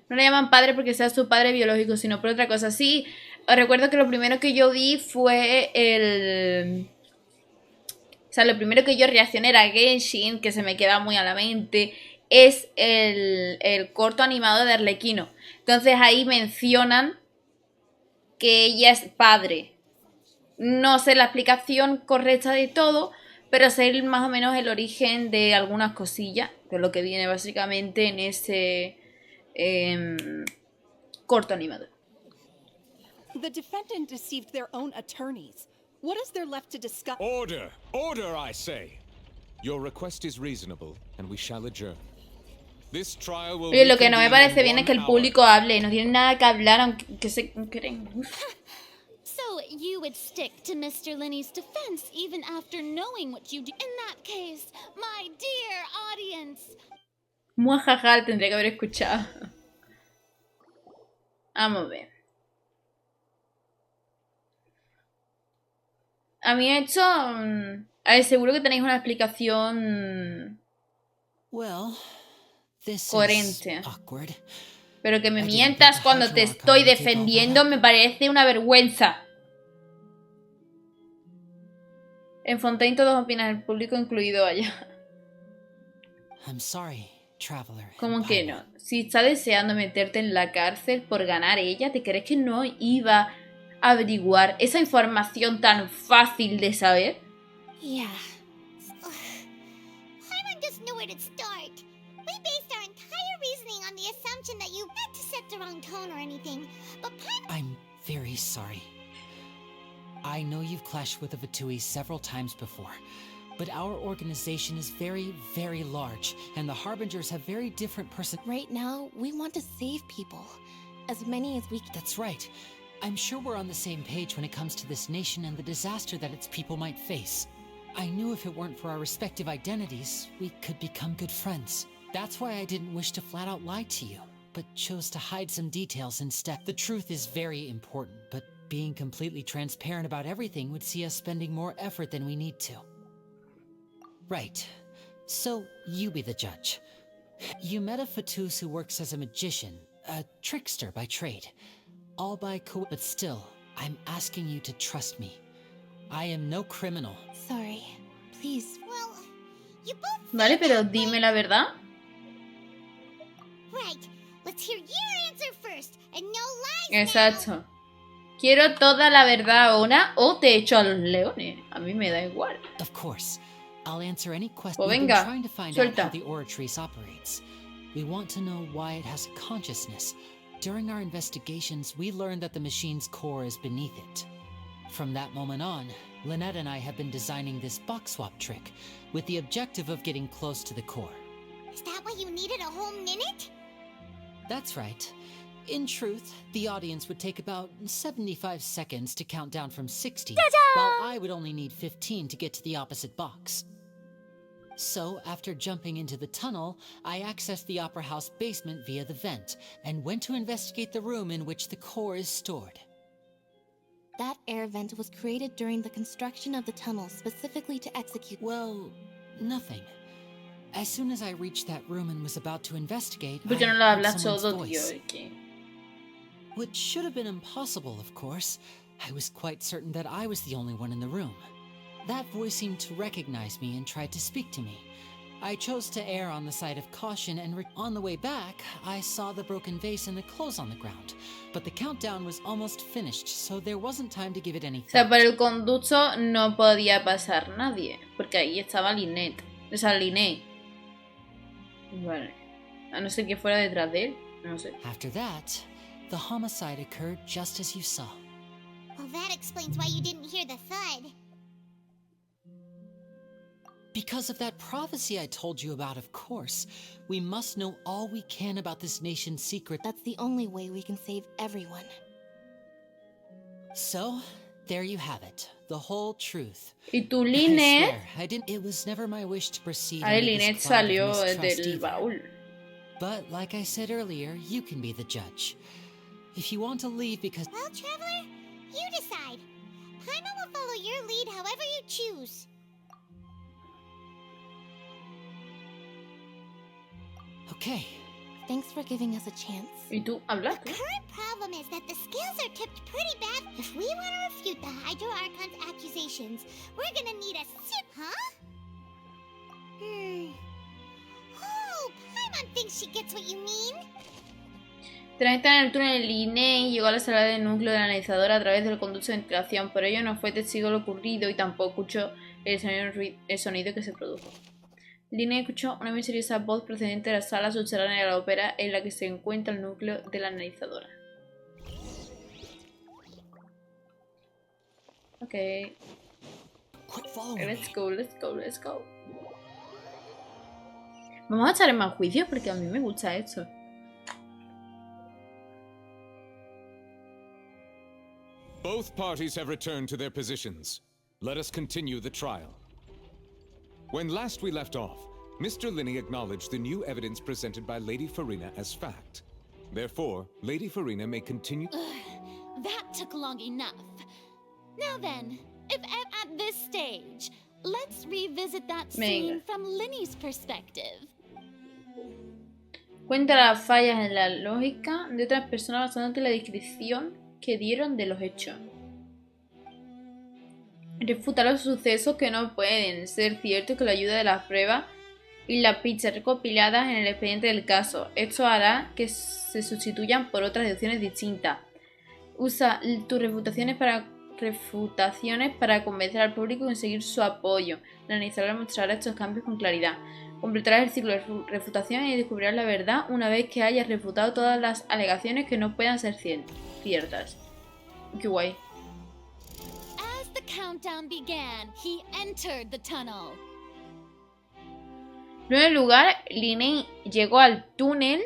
No le llaman padre porque sea su padre biológico, sino por otra cosa. Sí, os recuerdo que lo primero que yo vi fue el... O sea, lo primero que yo reaccioné era Genshin, que se me queda muy a la mente, es el corto animado de Arlequino. Entonces ahí mencionan que ella es padre. No sé la explicación correcta de todo, pero sé más o menos el origen de algunas cosillas, que es lo que viene básicamente en ese corto animado. The defendant deceived their own attorneys. What is there left to discuss? Order! Order, I say! Your request is reasonable, and we shall adjourn. This trial will Oye, lo que no me reconvene parece in bien es 1 que el hour. público hable. No tienen nada que hablar, aunque se creen. So you would stick to Mr. Linney's defense even after knowing what you do. In that case, my dear audience, Muajaja, tendría que haber escuchado. Vamos a ver. A mí esto A ver, seguro que tenéis una explicación Well, this coherente. is awkward. Pero que me mientas cuando te estoy defendiendo me parece una vergüenza. En Fontaine todos opinan, el público incluido allá. I'm sorry, traveler. ¿Cómo que no? Si está deseando meterte en la cárcel por ganar ella, ¿te crees que no iba a averiguar esa información tan fácil de saber? Yeah. Paimon doesn't know where to start. We based our entire reasoning on the assumption that you not to set the wrong tone or anything, but Paimon... I'm very sorry. I know you've clashed with the Fatui several times before, but our organization is very, very large, and the Harbingers have very different Right now, we want to save people. As many as we can. That's right. I'm sure we're on the same page when it comes to this nation and the disaster that its people might face. I knew if it weren't for our respective identities, we could become good friends. That's why I didn't wish to flat out lie to you, but chose to hide some details instead. The truth is very important, but being completely transparent about everything would see us spending more effort than we need to. Right. So, you be the judge. You met a Fatus who works as a magician, a trickster by trade. All by but still, I'm asking you to trust me. I am no criminal. Sorry. Please. Well, you both... Vale, pero dime la verdad. Right. Let's hear your answer first, and no lies. Exacto. Quiero toda la verdad ahora o te echo a los leones. A mí me da igual. Of course. I'll answer any question. Pues We've venga, been trying to find out suelta. how the Oratrice operates. We want to know why it has a consciousness. During our investigations, we learned that the machine's core is beneath it. From that moment on, Lynette and I have been designing this box swap trick with the objective of getting close to the core. Is that why you needed a whole minute? That's right. In truth, the audience would take about 75 seconds to count down from 60, while I would only need 15 to get to the opposite box. So, after jumping into the tunnel, I accessed the Opera House basement via the vent, and went to investigate the room in which the core is stored. That air vent was created during the construction of the tunnel specifically to execute... Well, nothing. As soon as I reached that room and was about to investigate, ¿Por qué no lo I heard hablas someone's todo, voice. tío? ¿Qué? Which should have been impossible, of course. I was quite certain that I was the only one in the room. That voice seemed to recognize me and tried to speak to me. I chose to err on the side of caution, and on the way back, I saw the broken vase and the clothes on the ground. But the countdown was almost finished, so there wasn't time to give it any O sea, thought. por el conducto no podía pasar nadie, porque ahí estaba Lynette. O sea, Lynette. Vale. A no ser que fuera detrás de él. No sé. After that, the homicide occurred just as you saw. Well, that explains why you didn't hear the thud. Because of that prophecy I told you about, of course. We must know all we can about this nation's secret. That's the only way we can save everyone. So, there you have it. The whole truth. Y tú, I Lynette. swear, I didn't. It was never my wish to proceed Ahí into Lynette this cloud of salió mistrust del either. baúl. But like I said earlier, you can be the judge. If you want to leave because... Well, Traveler, you decide. Paimon will follow your lead however you choose. Okay. Thanks for giving us a chance. Y tú, hablas. The current problem is that the scales are tipped pretty bad. If we want to refute the Hydro Archon's accusations, we're gonna need a Huh? Oh, Paimon thinks she gets what you mean. Tras estar en el túnel, Lynette llegó a la sala de núcleo del analizador a través del conducto de ventilación. Por ello no fue testigo de lo ocurrido y tampoco escuchó el sonido que se produjo. Lynette escuchó una misteriosa voz procedente de la sala subterránea de la ópera en la que se encuentra el núcleo de la analizadora. Ok. Let's go, let's go, let's go. Vamos a echar en más juicios porque a mí me gusta esto. Both parties have returned to their positions. Let us continue the trial. When last we left off, Mr. Linney acknowledged the new evidence presented by Lady Farina as fact. Therefore, Lady Farina may continue... That took long enough. Now then, if at this stage, Let's revisit that Venga. scene from Linny's perspective. Cuenta las fallas en la lógica de otras personas basándote en la descripción que dieron de los hechos. Refuta los sucesos que no pueden ser ciertos con la ayuda de las pruebas y las pistas recopiladas en el expediente del caso. Esto hará que se sustituyan por otras deducciones distintas. Usa tus refutaciones para convencer al público y conseguir su apoyo. Analizará y mostrará estos cambios con claridad. Completarás el ciclo de refutación y descubrirás la verdad una vez que hayas refutado todas las alegaciones que no puedan ser ciertas. Qué guay. As the countdown began, he entered the tunnel. En primer lugar, Linney llegó al túnel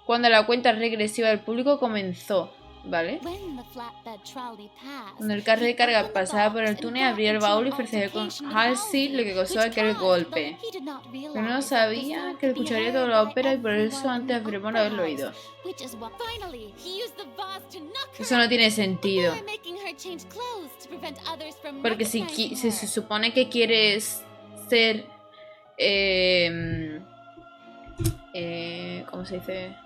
cuando la cuenta regresiva del público comenzó, ¿vale? When the flatbed trolley passed, Cuando el carro de carga pasaba por el túnel, abrió el baúl y ofreció con Halsey lo que causó aquel golpe. Pero no sabía que escucharía toda la ópera y por eso antes afirmó no haberlo oído. Eso no tiene sentido. Porque si se supone que quieres ser... ¿cómo se dice?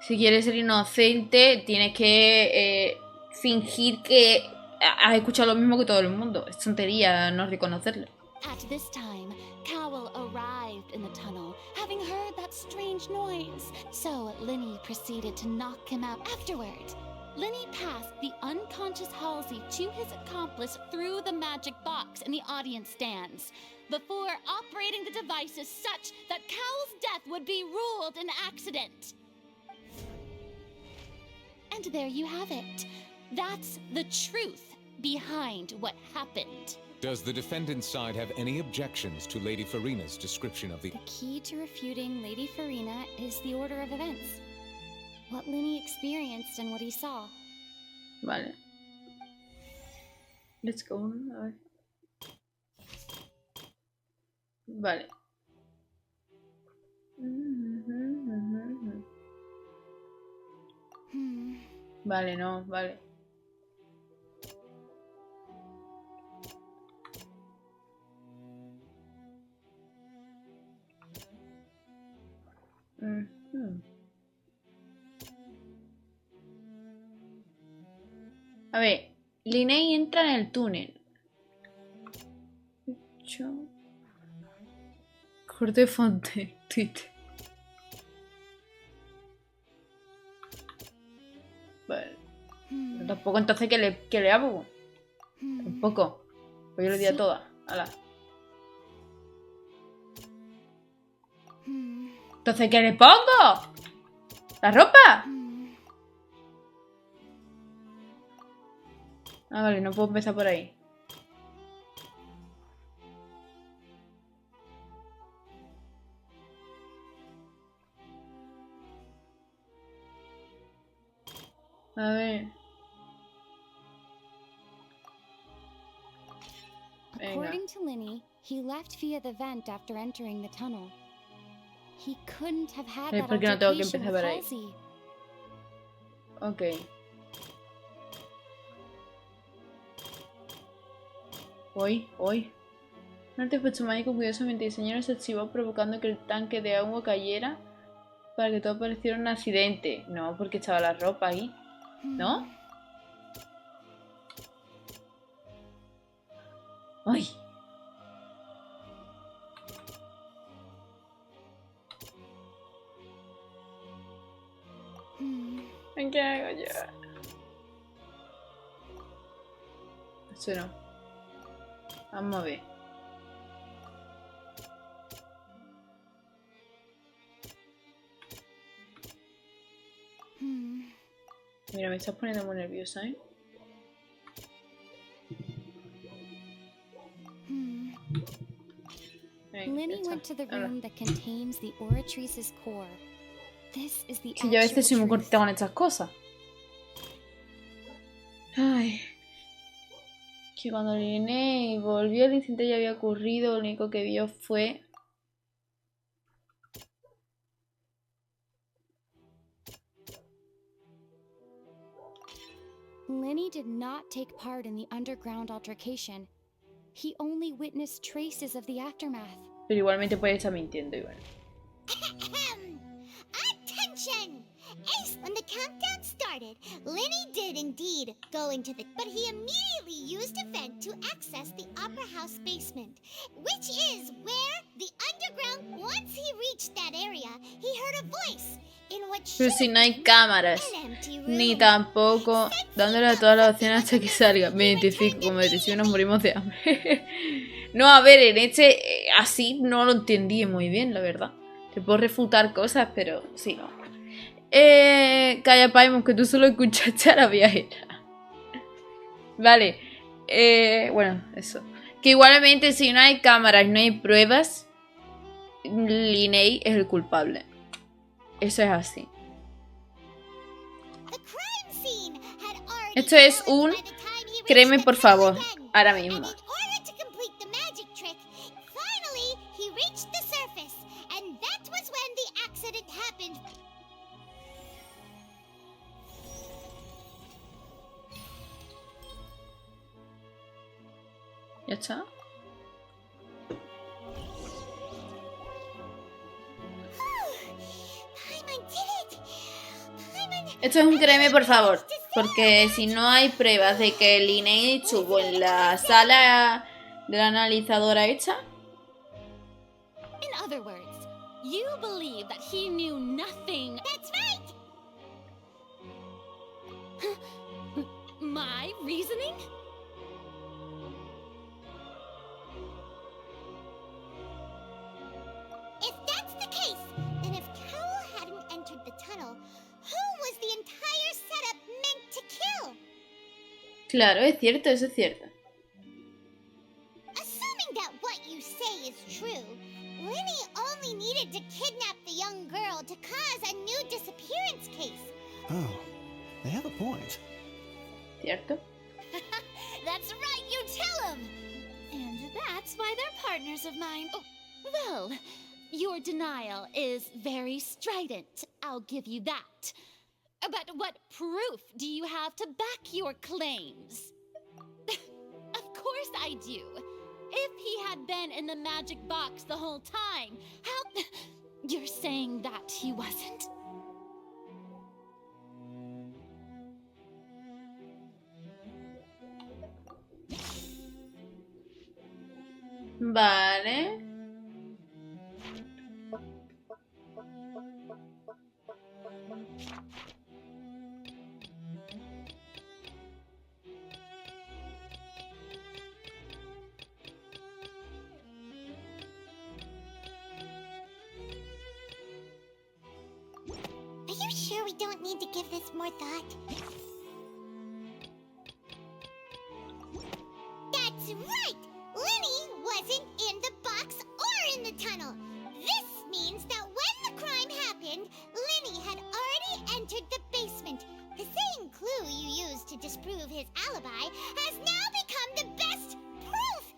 Si quieres ser inocente, tienes que fingir que has escuchado lo mismo que todo el mundo. Es tontería no reconocerlo. At this time, Cowell arrived in the tunnel, having heard that strange noise. So Linny proceeded to knock him out afterward. Linny passed the unconscious Halsey to his accomplice through the magic box in the audience stands, before operating the devices such that Cowell's death would be ruled an accident. And there you have it. That's the truth behind what happened. Does the defendant's side have any objections to Lady Farina's description of the... The key to refuting Lady Farina is the order of events. What Linny experienced and what he saw. Vale. Let's go. A ver. Vale. Vale, no, vale. A ver, Linney entra en el túnel. Corte de fonte, Twitter. Vale. Pero tampoco entonces que le hago. Tampoco. Pues yo lo di a todas. Ala. Entonces, ¿qué le pongo? ¿La ropa? Ah, vale, no puedo empezar por ahí. A ver. Venga. According to Linny, he left via the vent after entering the tunnel. He couldn't have had that ¿Por qué no tengo que altercation empezar with por ahí? Halsey. Ok. Hoy. Un artefacto mágico curiosamente diseñado se activó provocando que el tanque de agua cayera para que todo pareciera un accidente. No, porque estaba la ropa ahí. ¿No? ¡Ay! ¿Qué hago yo? Eso no. Vamos a ver. Mira, me estás poniendo muy nerviosa, ¿eh? Venga, Linny went to the room that contains the Oratrice's core. This is the Que yo a veces soy muy actual cortita con estas cosas. Ay. Que cuando Linney volvió, el incidente ya había ocurrido. Lo único que vio fue... Linny did not take part in the underground altercation. He only witnessed traces of the aftermath. Pero igualmente puede estar mintiendo, igual. Attention! Ace, when the countdown started, Lenny did indeed go into the... But he immediately used a vent to access the Opera House basement, which is where the underground... Once he reached that area, he heard a voice in what Pero si no hay cámaras, an empty room. ni tampoco dándole a todas las opciones hasta que salga. Me identifico como detective, nos morimos de hambre. No, a ver, en este así no lo entendí muy bien, la verdad. Te puedo refutar cosas, pero sí, no. Calla, Paimon, que tú solo escuchaste a la viajera. Vale. Bueno, eso. Que igualmente si no hay cámaras, no hay pruebas, Linnea es el culpable. Eso es así. Esto es un... Créeme, por favor, ahora mismo. ¿Ya está? Esto es un créeme, por favor. Porque si no hay pruebas de que Linnea estuvo en la sala de la analizadora hecha. In other words, you believe that he knew nothing. That's right. My reasoning? If that's the case, then if Carol hadn't entered the tunnel, who was the entire setup meant to kill? Claro, es cierto, eso es cierto. Assuming that what you say is true, Lenny only needed to kidnap the young girl to cause a new disappearance case. Oh, they have a point. ¿Cierto? That's right, you tell him! And that's why they're partners of mine. Oh, well, your denial is very strident, I'll give you that. But what proof do you have to back your claims? Of course I do. If he had been in the magic box the whole time, how... You're saying that he wasn't? Vale. Are you sure we don't need to give this more thought? That's right! Lenny wasn't in the box or in the tunnel. This means that when the crime happened, Lenny had already entered the basement. The same clue you used to disprove his alibi has now become the best proof!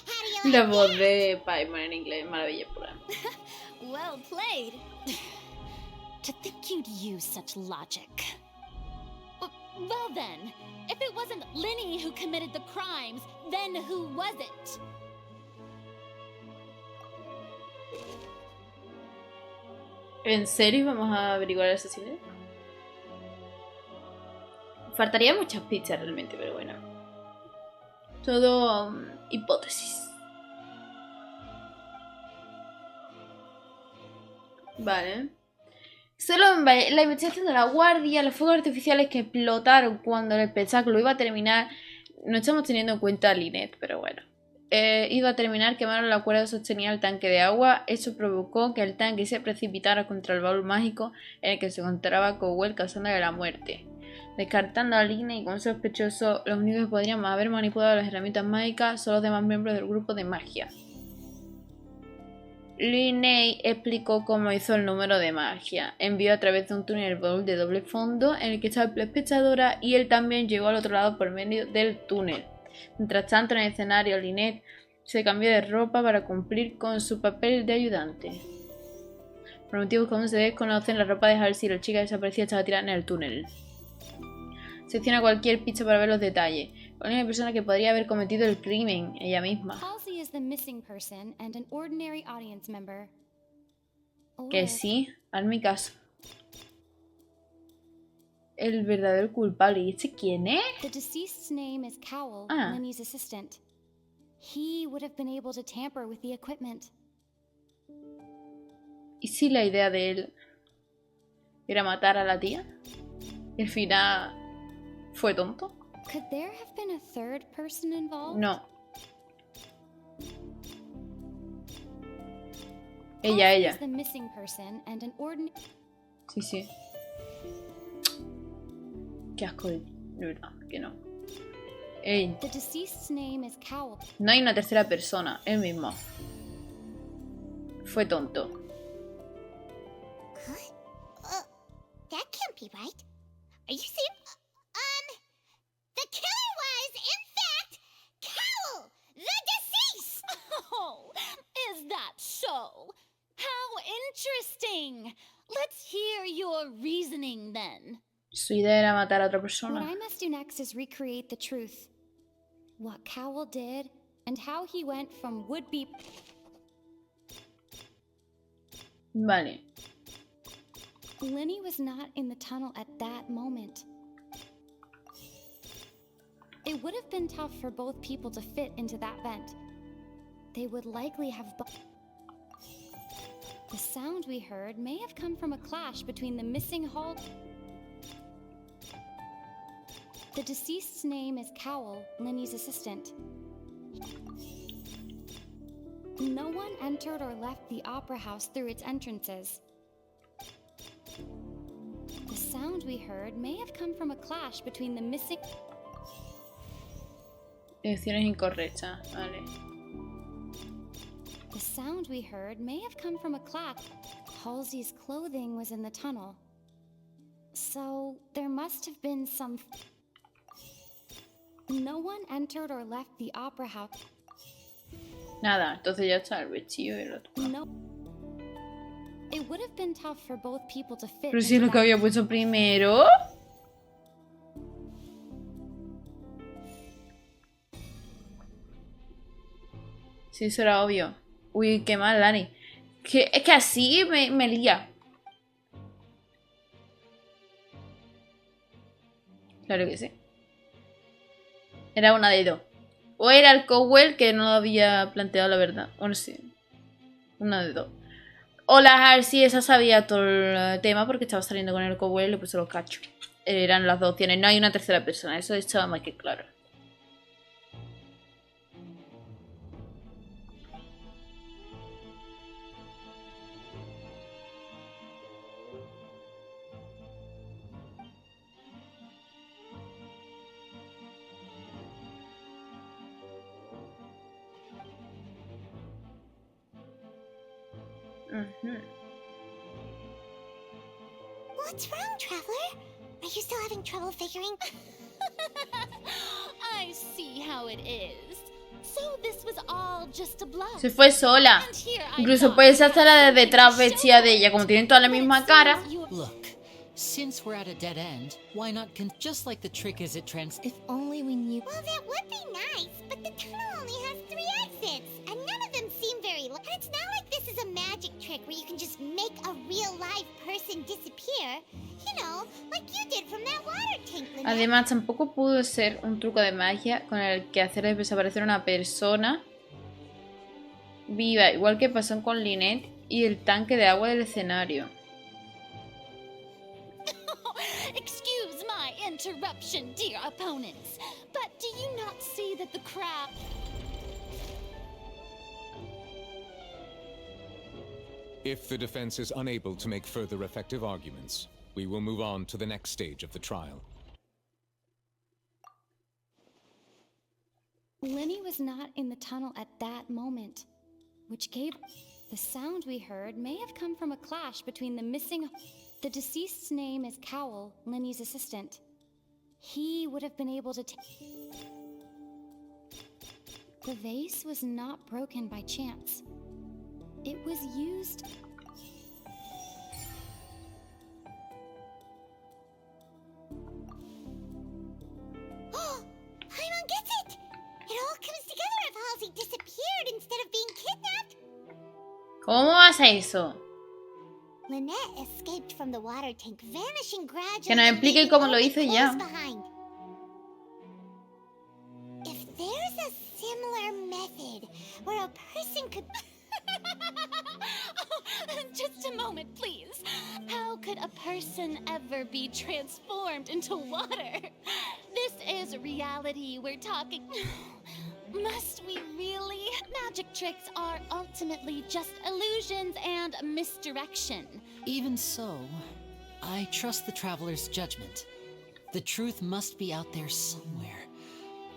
How do you like La voz de Paimon en inglés, maravilla pura. Well played. To think you'd use such logic. Well then, if it wasn't Lenny who committed the crimes, then who was it? ¿En serio vamos a averiguar el asesino? Faltaría muchas pistas realmente, pero bueno. Todo hipótesis. Vale. Solo en la investigación de la guardia, los fuegos artificiales que explotaron cuando el espectáculo iba a terminar. No estamos teniendo en cuenta a Lynette, pero bueno. Iba a terminar, quemaron la cuerda que sostenía el tanque de agua. Eso provocó que el tanque se precipitara contra el baúl mágico en el que se encontraba Cowell, causándole la muerte. Descartando a Linnea y como sospechoso, los únicos que podrían haber manipulado las herramientas mágicas son los demás miembros del grupo de magia. Linnea explicó cómo hizo el número de magia. Envió a través de un túnel el baúl de doble fondo en el que estaba la espectadora y él también llegó al otro lado por medio del túnel. Mientras tanto, en el escenario, Linnea se cambió de ropa para cumplir con su papel de ayudante. Por motivos que aún se desconocen, la ropa de Halsey y la chica desaparecida estaba tirada en el túnel. Selecciona cualquier pista para ver los detalles. La única persona que podría haber cometido el crimen, ella misma. Halsey is the missing person and an ordinary audience member. Que sí, hazme caso. El verdadero culpable. ¿Y este quién es? The deceased's name is Cowell, Ah. Lenny's assistant. He would have been able to tamper with the equipment. ¿Y si la idea de él era matar a la tía? ¿Y al final fue tonto? Could there have been a third person involved? No. Halsey Ella. is the missing person and an ordinary... Sí, sí. Qué asco de verdad, que no. Ey. The deceased's name is Cowell. No hay una tercera persona, él mismo. Fue tonto. That can't be right. Are you serious? The killer was, in fact, Cowell, the deceased! Oh, is that so? How interesting! Let's hear your reasoning then. Su idea era matar a otra What persona. I must do next is recreate the truth. What Cowell did, and how he went from would-be... Vale. Lenny was not in the tunnel at that moment. It would have been tough for both people to fit into that vent. They would likely have... The sound we heard may have come from a clash between the missing Hall... The deceased's name is Cowell, Lenny's assistant. No one entered or left the opera house through its entrances. The sound we heard may have come from a clash between the missing... Direcciones incorrectas, vale. The sound we heard may have come from a clash. Halsey's clothing was in the tunnel. So, there must have been some... No one entered or left the opera house. Nada, entonces ya está el vestido y el otro. No. It would have been tough for both people to fit. Pero si es lo que había puesto primero. Sí, eso era obvio. Uy, qué mal, Dani. Es que así me lía. Claro que sí. Era una de dos. O era el Cowell que no había planteado la verdad. O no sé. Una de dos. O la Halsey, esa sabía todo el tema porque estaba saliendo con el Cowell y le puso los cachos. Eran las dos opciones. No hay una tercera persona. Eso estaba más que claro. What's wrong, Traveler? Are you still having trouble figuring? I see how it is. So this was all just a bluff. Se fue sola. And here I Incluso thought puedes you hacer had la de something detrás to vestida show de ella. Como tienen toda la But it misma cara. seems you- Look, since we're at a dead end, why not just like the trick is it If only we knew. Well, that would be nice, but the tunnel only has 3 exits, and none of them seem very... And it's not like this is a magic trick where you can just make a real live person disappear. You know, like you did from that water tank, Lynette. Además, tampoco pudo ser un truco de magia con el que hacer desaparecer a una persona viva, igual que pasó con Lynette y el tanque de agua del escenario. Excuse my interruption, dear opponents, but do you not see that the crowd... If the defense is unable to make further effective arguments, we will move on to the next stage of the trial. Lenny was not in the tunnel at that moment, which gave... The sound we heard may have come from a clash between the missing... The deceased's name is Cowell, Lenny's assistant. He would have been able to... The vase was not broken by chance. It was used... I'm on ¿Cómo vas a eso? Lynette escaped from the water tank, vanishing gradually. Que nos explique cómo lo hizo ya. If there's a similar method where a person could... Just a moment, please. How could a person ever be transformed into water? This is reality we're talking... Must we really? Magic tricks are ultimately just illusions and misdirection. Even so, I trust the traveler's judgment. The truth must be out there somewhere.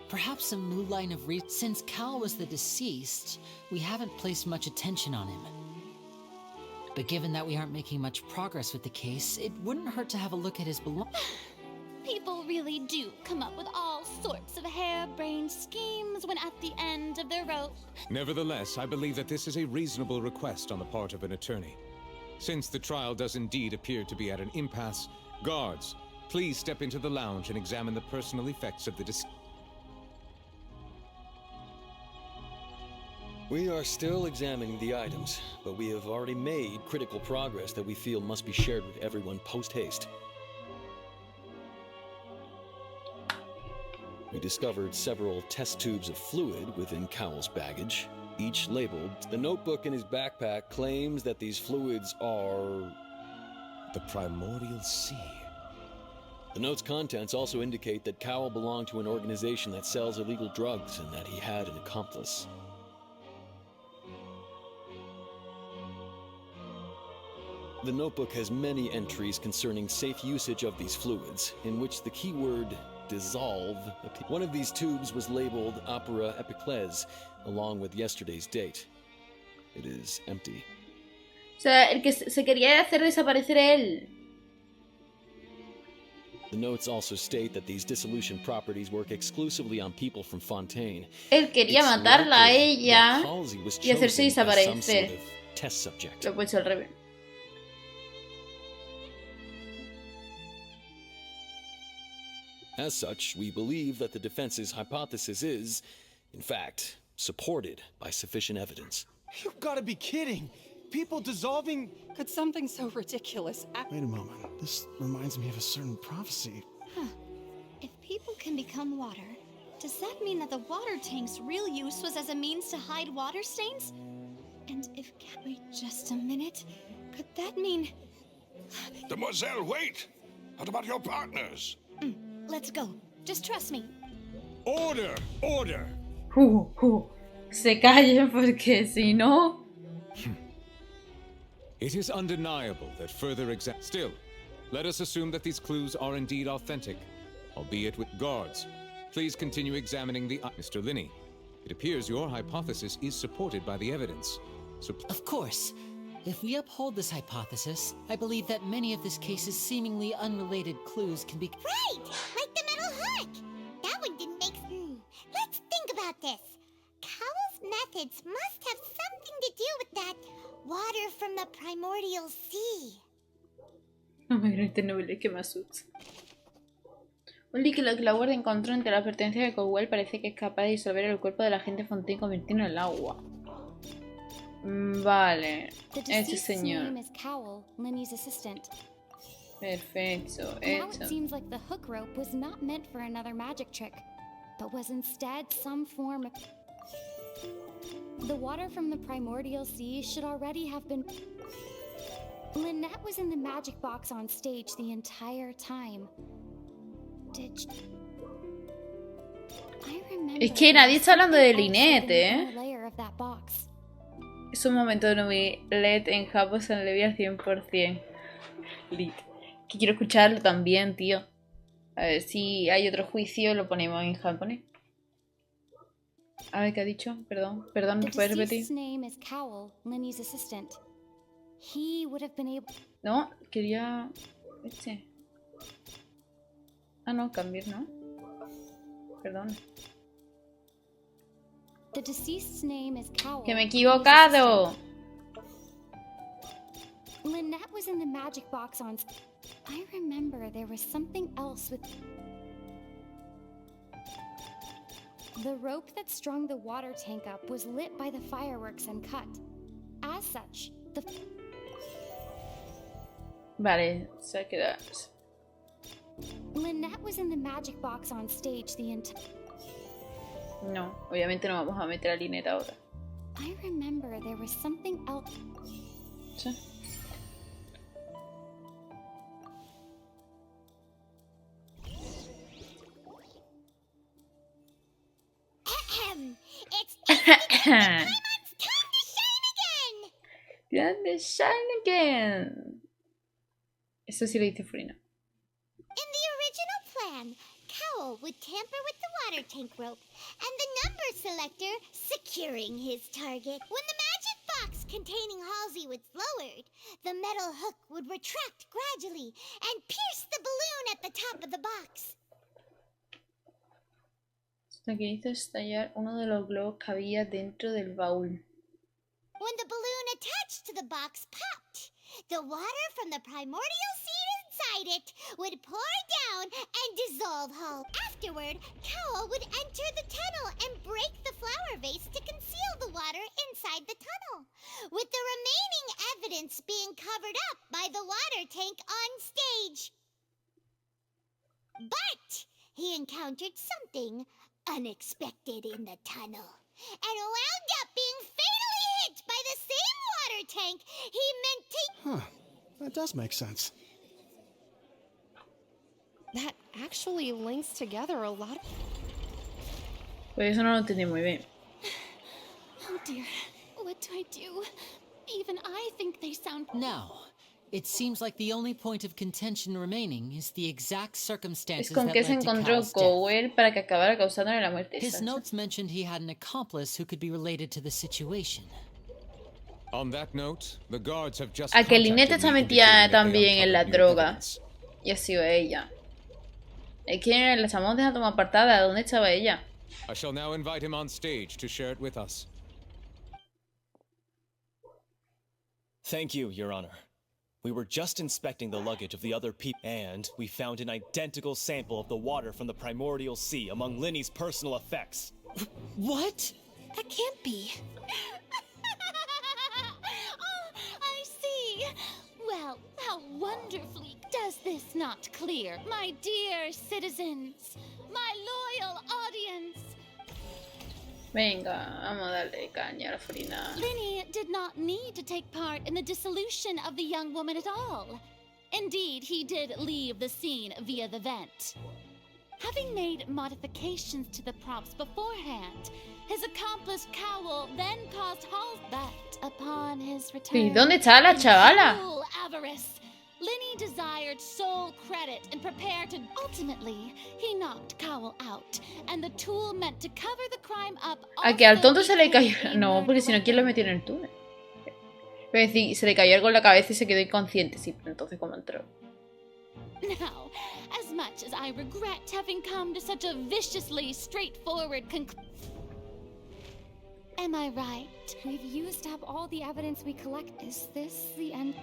Perhaps a new line of reason. Since Cal was the deceased, we haven't placed much attention on him. But given that we aren't making much progress with the case, it wouldn't hurt to have a look at his belongings. People really do come up with all sorts of harebrained schemes when at the end of their rope. Nevertheless, I believe that this is a reasonable request on the part of an attorney. Since the trial does indeed appear to be at an impasse, guards, please step into the lounge and examine the personal effects of the We are still examining the items, but we have already made critical progress that we feel must be shared with everyone post-haste. We discovered several test tubes of fluid within Cowell's baggage, each labeled. The notebook in his backpack claims that these fluids are... the primordial sea. The note's contents also indicate that Cowell belonged to an organization that sells illegal drugs and that he had an accomplice. The notebook has many entries concerning safe usage of these fluids, in which the keyword dissolve. One of these tubes was labeled Opera Epiclese, along with yesterday's date. It is empty. O sea, el que se quería hacer desaparecer él. The notes also state that these dissolution properties work exclusively on people from Fontaine. Él quería matarla a ella y hacerse desaparecer. Test subject. Lo he puesto al revés. As such, we believe that the defense's hypothesis is, in fact, supported by sufficient evidence. You've got to be kidding! People dissolving... Could something so ridiculous... Wait a moment. This reminds me of a certain prophecy. Huh. If people can become water, does that mean that the water tank's real use was as a means to hide water stains? And if... Wait just a minute. Could that mean... Demoiselle, wait! What about your partners? Let's go. Just trust me. Order! Order! Se callen porque si no... It is undeniable that further Still, let us assume that these clues are indeed authentic, albeit with guards. Please continue examining the... Mr. Linney, it appears your hypothesis is supported by the evidence. So... Of course. If we uphold this hypothesis, I believe that many of this case's seemingly unrelated clues can be... Right! Like the metal hook! That one didn't make... Let's think about this. Cowell's methods must have something to do with that water from the primordial sea. No me griten noveles que me asusta. Holii, que lo que la guardia encontró entre las pertenencias de Cowell parece que es capaz de disolver el cuerpo de la agente Fontaine convirtiendo en el agua. Vale, este señor. Cowell, Linny's assistant. Perfecto, Now it seems like the hook rope was not meant for another magic trick, but was instead some form of... The water from the primordial sea should already have been... Lynette was in the magic box on stage the entire time. Did... I remember... Es que nadie está hablando de Lynette, layer of that box. Es un momento de no vi LED en Japón se le vi al 100%. Lit. Que quiero escucharlo también, tío. A ver si hay otro juicio, lo ponemos en japonés. A ver, ¿qué ha dicho? Perdón, ¿me puedes repetir? No, quería... Este. Ah, no, cambiar, ¿no? Perdón. The deceased's name is Cowell. ¡Que me he equivocado! Lynette was in the magic box on... I remember there was something else with... The rope that strung the water tank up was lit by the fireworks and cut. As such, the Vale, se ha quedado. Lynette was in the magic box on stage the entire. No, obviamente no vamos a meter a Lynette ahora. I remember there was something else. Sí. It's Time to shine again. Eso sí lo dice Frina. In the original plan, Cowl would tamper with the water tank rope and the number selector securing his target. When the magic box containing Halsey was lowered, the metal hook would retract gradually and pierce the balloon at the top of the box. Hasta que hizo estallar uno de los globos que había dentro del baúl. When the balloon attached to the box popped, the water from the primordial seed inside it would pour down and dissolve Hull. Afterward, Cowl would enter the tunnel and break the flower vase to conceal the water inside the tunnel, with the remaining evidence being covered up by the water tank on stage. But he encountered something unexpected in the tunnel and wound up being fatally hit by the same water tank he meant to... Huh. That does make sense. That actually links together a lot of... Pues eso no lo entendí muy bien. Oh dear, what do I do? Even I think they sound... Now, it seems like the only point of contention remaining is the exact circumstances Es con that que se led to encontró Cal's death. Cowell para que acabara causándole la muerte. His notes mentioned he had an accomplice who could be related to the situation. On that note, the guards have just A que Lynette está contacted me metida indicating that they también en la uncovered new droga. evidence. Y ha sido ella. Es que la estamos dejando más apartada. ¿Dónde estaba ella? I shall now invite him on stage to share it with us. Thank you, Your Honor. We were just inspecting the luggage of the other people, and we found an identical sample of the water from the primordial sea among Linny's personal effects. What? That can't be. Oh, I see. Well, how wonderfully does this not clear, my dear citizens, my loyal audience? Venga, vamos a darle caña a la Frina. Linny did not need to take part in the dissolution of the young woman at all. Indeed, he did leave the scene via the vent. Having made modifications to the props beforehand, his accomplice Cowell then caused Hall's but upon his return. ¿Y dónde está la chavala? In cruel avarice, Linny desired sole credit and prepared to. Ultimately, he knocked Cowell out, and the tool meant to cover the crime up. A que al tonto se le cayó. No, porque si no, ¿quién lo metió en el túnel? Es decir, se le cayó algo en la cabeza y se quedó inconsciente. Sí, pero entonces, ¿cómo entró? Now, as much as I regret having come to such a viciously straightforward conclusion. Am I right? We've used up all the evidence we collect. Is this the end?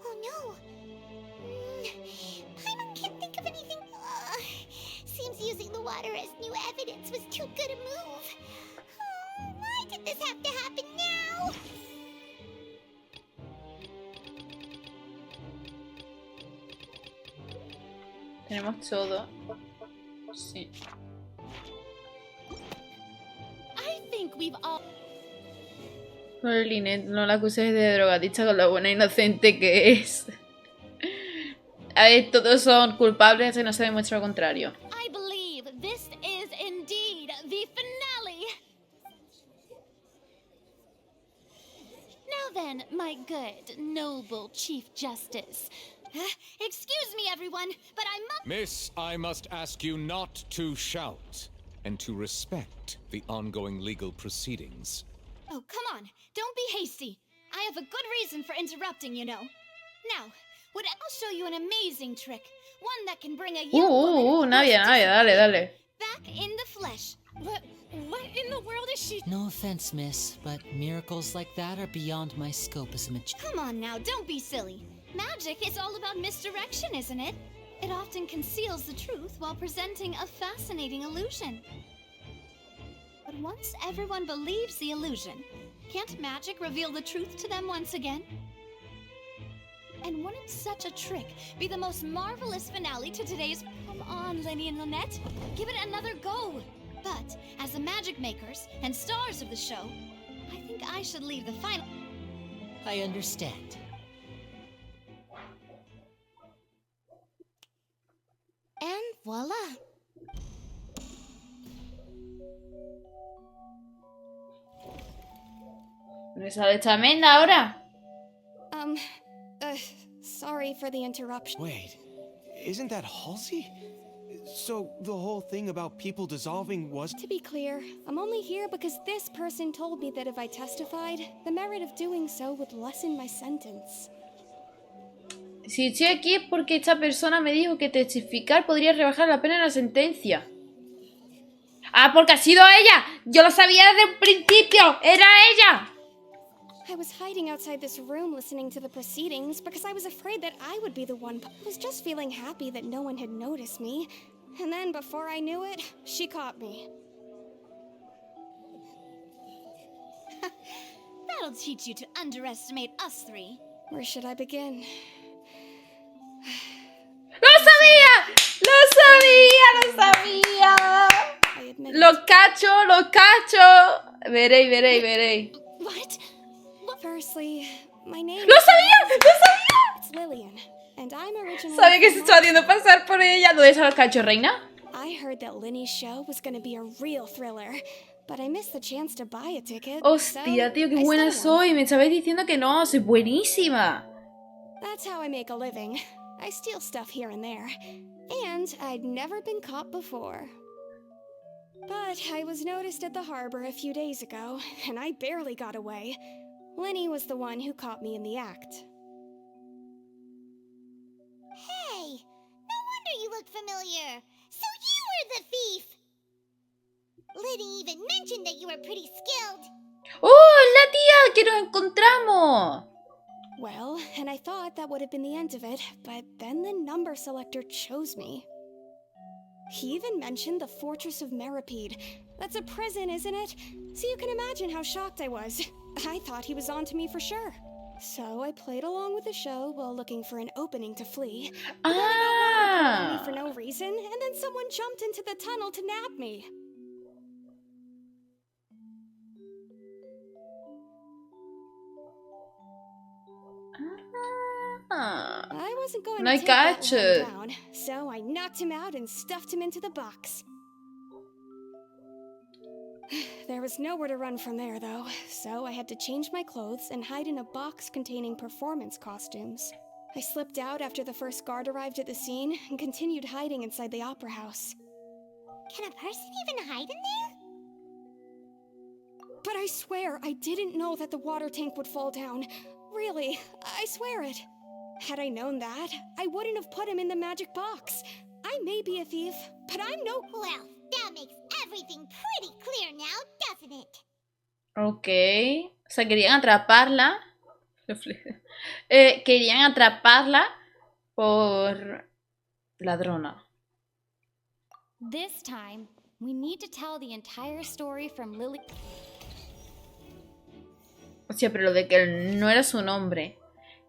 Oh no! Paimon can't think of anything. Seems using the water as new evidence was too good a move. Oh, why did this have to happen now? Tenemos todo. Sí. I think we've all. Pobre Lynette, no la acuses de drogadicta con la buena inocente que es. A ver, todos son culpables hasta que no se demuestra lo contrario. I believe this is indeed the finale. Now then, my good, noble Chief Justice. Excuse me, everyone, but I must. Miss, I must ask you not to shout and to respect the ongoing legal proceedings. Oh, come on. Don't be hasty. I have a good reason for interrupting, you know. Now, I'll show you an amazing trick. One that can bring a young woman Nadia, dale. back in the flesh. What in the world is she? No offense, miss, but miracles like that are beyond my scope as a magician. Come on now, don't be silly. Magic is all about misdirection, isn't it? It often conceals the truth while presenting a fascinating illusion. But once everyone believes the illusion, can't magic reveal the truth to them once again? And wouldn't such a trick be the most marvelous finale to today's... Come on, Lenny and Lynette, give it another go. But as the magic makers and stars of the show, I think I should leave the final... I understand. And voila. ¿Me sale tremenda ahora? Sorry for the interruption. Wait, isn't that Halsey? So the whole thing about people dissolving was... To be clear, I'm only here because this person told me that if I testified, the merit of doing so would lessen my sentence. Si estoy aquí es porque esta persona me dijo que testificar podría rebajar la pena en la sentencia. ¡Ah, porque ha sido ella! ¡Yo lo sabía desde un principio! ¡Era ella! I was hiding outside this room listening to the proceedings because I was afraid that I would be the one. I was just feeling happy that no one had noticed me. And then, before I knew it, she caught me. That'll teach you to underestimate us three. Where should I begin? ¡Lo sabía! ¡Lo sabía! ¡Lo sabía! ¡Los cacho! ¡Los cacho! Veréis. What? Firstly, my name... ¡Lo sabía! ¡Lo sabía! It's Lillian, and I'm originally... Sabía que se estaba haciendo pasar por ella. ¿Dónde está los cachos, reina? I heard that Linny's show was going to be a real thriller, but I missed the chance to buy a ticket. Hostia, tío, qué buena soy. Me estabais diciendo que no, soy buenísima. That's how I make a living. I steal stuff here and there, and I'd never been caught before. But I was noticed at the harbor a few days ago, and I barely got away. Lenny was the one who caught me in the act. Hey, no wonder you look familiar. So you were the thief. Liddy even mentioned that you were pretty skilled. ¡Oh, la tía! ¡Que nos encontramos! Well, and I thought that would have been the end of it, but then the number selector chose me. He even mentioned the Fortress of Meripede. That's a prison, isn't it? So you can imagine how shocked I was. I thought he was on to me for sure. So I played along with the show while looking for an opening to flee. But then I got me for no reason, and then someone jumped into the tunnel to nab me. I wasn't going to take that one down, so I knocked him out and stuffed him into the box. There was nowhere to run from there, though, so I had to change my clothes and hide in a box containing performance costumes. I slipped out after the first guard arrived at the scene and continued hiding inside the opera house. Can a person even hide in there? But I swear I didn't know that the water tank would fall down. Really, I swear it. Had I known that, I wouldn't have put him in the magic box. I may be a thief, but I'm no... Well, that makes everything pretty clear now, doesn't it? Ok. O sea, querían atraparla. Querían atraparla por ladrona. This time, we need to tell the entire story from Lily... O sea, pero lo de que él no era su nombre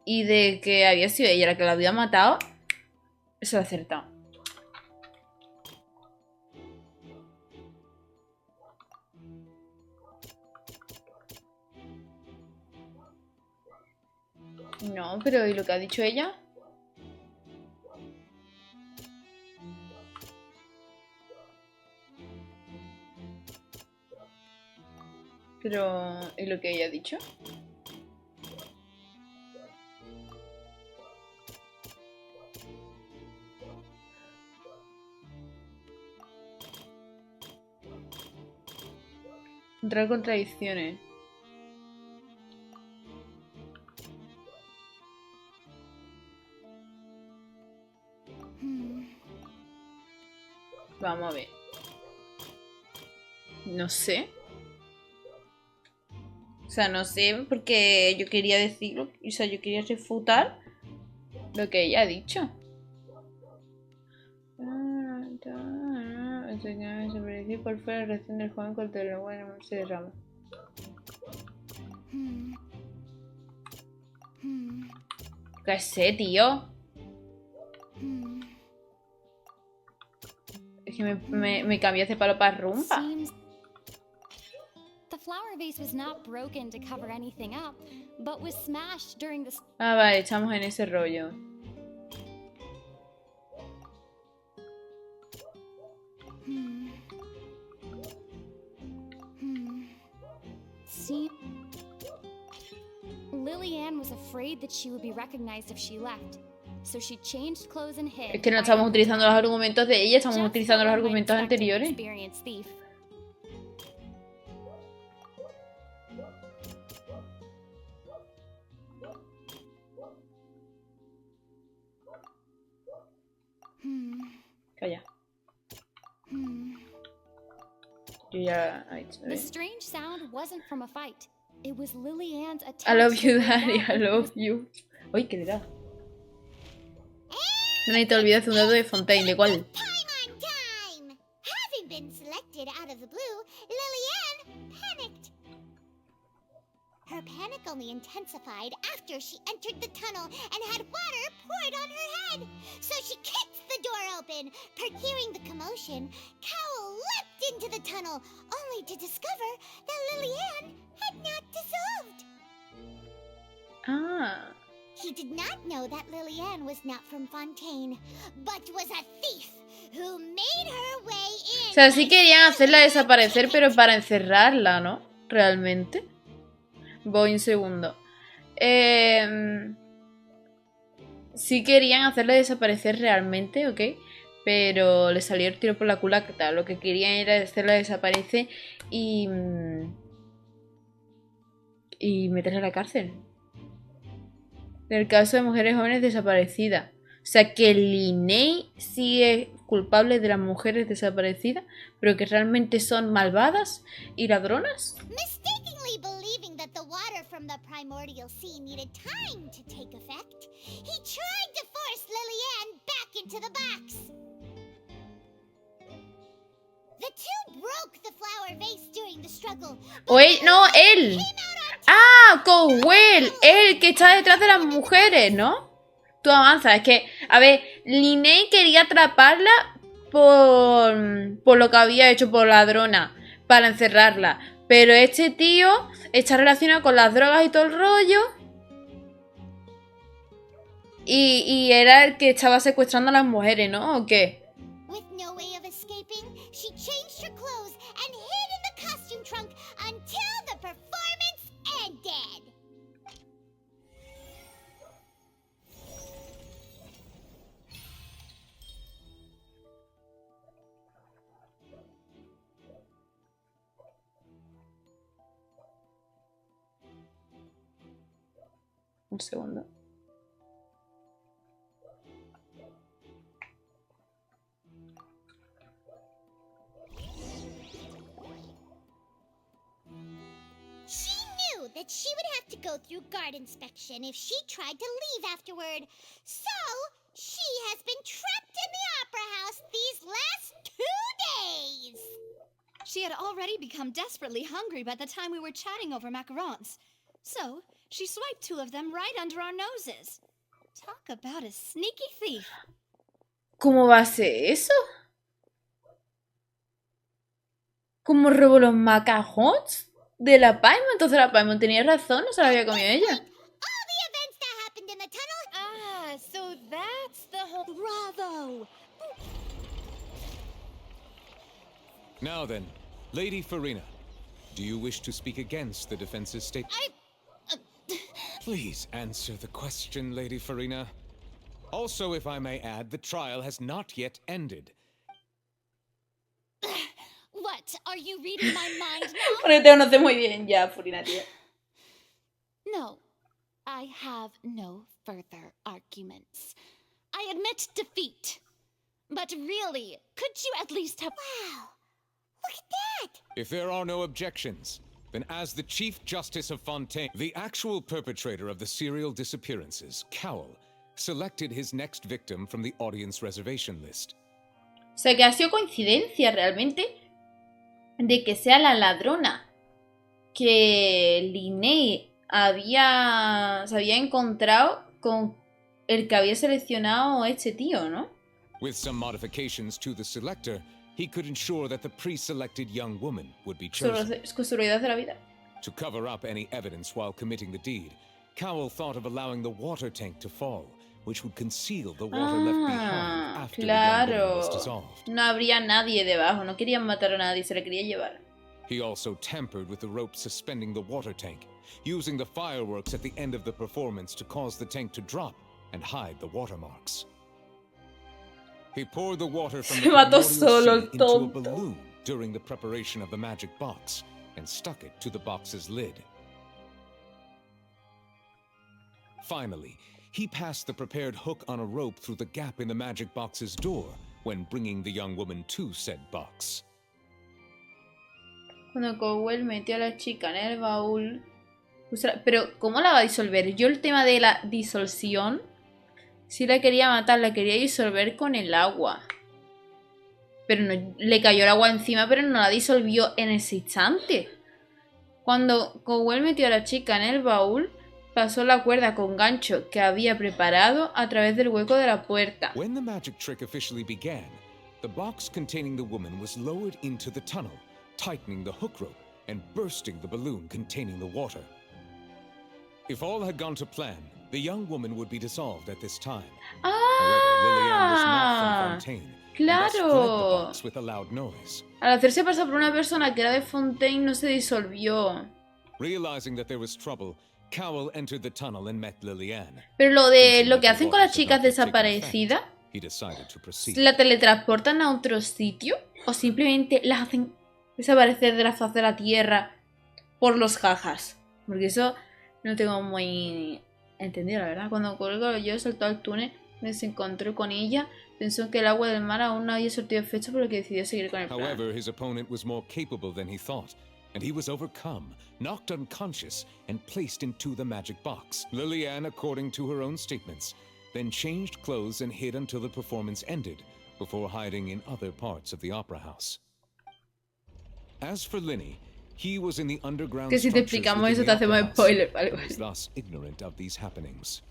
y de que había sido ella la que la había matado, eso lo he acertado. No, pero ¿y lo que ha dicho ella? Pero ¿y lo que ella ha dicho? Encontrar contradicciones. Vamos a ver. No sé. O sea, no sé porque yo quería decirlo. O sea, yo quería refutar lo que ella ha dicho. decir cuál fue la reacción del joven cuando el agua se derrama. ¿Qué sé, tío? Es que me cambié ese palo para rumba. The flower vase was not broken to cover anything up, but was smashed during the... Ah, vale, estamos en ese rollo. See, Lillian was afraid that she would be recognized if she left, so she changed clothes and hid. Es que no estamos utilizando los argumentos de ella, estamos utilizando los argumentos anteriores. Calla. Yo ya... The strange sound wasn't from a fight. It was Lillian's attempt. I love you, Daddy, I love you. Uy, ¿qué le da? No te olvides un dato de Fontaine, ¿de cuál? Having been selected out of the blue, Lillian panicked. Her panic only intensified after she entered the tunnel and had water poured on her head. So she kicked the door open. Hearing the commotion, Cowell leapt into the tunnel, only to discover that Lillian had not dissolved. Ah. He did not know that Lillian was not from Fontaine, but was a thief who made her way in. O sea, sí querían hacerla desaparecer, pero para encerrarla, ¿no? Realmente. Voy un segundo. Sí querían hacerla desaparecer realmente, ¿ok? Pero le salió el tiro por la culata. Lo que querían era hacerla desaparecer y meterla a la cárcel. En el caso de mujeres jóvenes desaparecidas. O sea, que Linnea sí es culpable de las mujeres desaparecidas, pero que realmente son malvadas y ladronas. Mistakenly believing that the water from the primordial sea needed time to take effect, he tried to force Lillian back into the box. The two broke the flower vase during the struggle. No, él. Ah, Cowell, él que está detrás de las mujeres, ¿no? Tú avanzas, es que, a ver, Linnea quería atraparla por lo que había hecho por ladrona, para encerrarla. Pero este tío está relacionado con las drogas y todo el rollo. Y era el que estaba secuestrando a las mujeres, ¿no? ¿O qué? With no way of escaping, she changed her clothes and hid in the costume trunk until the performance ended. Un segundo. That she would have to go through guard inspection if she tried to leave afterward. So, she has been trapped in the opera house these last 2 days. She had already become desperately hungry by the time we were chatting over macarons. So, she swiped 2 of them right under our noses. Talk about a sneaky thief. ¿Cómo va a ser eso? ¿Cómo robó los macarons de la Paimon? Entonces la Paimon tenía razón, no se la había comido ella. Ah, so that's the whole... Bravo! Now then, Lady Farina, do you wish to speak against the defense's statement? Please answer the question, Lady Farina. Also, if I may add, the trial has not yet ended. What? Are you reading my mind now? Porque te conoce muy bien ya, Farina, tía. No, I have no further arguments. I admit defeat. But really, could you at least have... Wow! Look at that! If there are no objections, then as the Chief Justice of Fontaine, the actual perpetrator of the serial disappearances, Cowell, selected his next victim from the audience reservation list. O sea, que ha sido coincidencia, realmente. de que sea la ladrona que Linnea se había encontrado con el que había seleccionado este tío, ¿no? With some modifications to the selector, he could ensure that the pre-selected young woman would be chosen. Casualidad de la vida. To cover up any evidence while committing the deed, Cowell thought of allowing the water tank to fall, which would conceal the water left behind after the young woman was dissolved. No habría nadie debajo, no querían matar a nadie, se le quería llevar. He also tampered with the rope suspending the water tank, using the fireworks at the end of the performance to cause the tank to drop and hide the watermarks. He poured the water from the primordial sea into a balloon during the preparation of the magic box and stuck it to the box's lid. Finally, he passed the prepared hook on a rope through the gap in the magic box's door when bringing the young woman to said box. Cuando Cowell metió a la chica en el baúl... Pero, ¿cómo la va a disolver? Yo el tema de la disolución... Sí la quería matar, la quería disolver con el agua. Pero no, le cayó el agua encima, pero no la disolvió en ese instante. Cuando Cowell metió a la chica en el baúl, pasó la cuerda con gancho que había preparado a través del hueco de la puerta. When the magic trick officially began, the box containing the woman was lowered into the tunnel, tightening the hook rope and bursting the balloon containing the water. If all had gone to plan, the young woman would be dissolved at this time. However, Lillian was not from Fontaine, and thus fled the box with a loud noise. Al hacerse pasar por una persona que era de Fontaine, no se disolvió. Realizing that there was trouble, Cowell entered the tunnel and met Lillian. Pero lo que hacen con las chicas desaparecidas, He decided to proceed. ¿la teletransportan a otro sitio? ¿O simplemente las hacen desaparecer de la faz de la tierra por los jajas? Porque eso no tengo muy entendido, la verdad. Cuando Colgo yo saltó al túnel, se encontró con ella, pensó que el agua del mar aún no había surtido efecto, por lo que decidió seguir con el plan. However, his opponent was more capable than he thought, and he was overcome, knocked unconscious, and placed into the magic box. Lillian, according to her own statements, then changed clothes and hid until the performance ended, before hiding in other parts of the opera house. As for Linny, he was in the underground que si te explicamos eso te hacemos spoiler, vale, vale. Was thus ignorant of these happenings.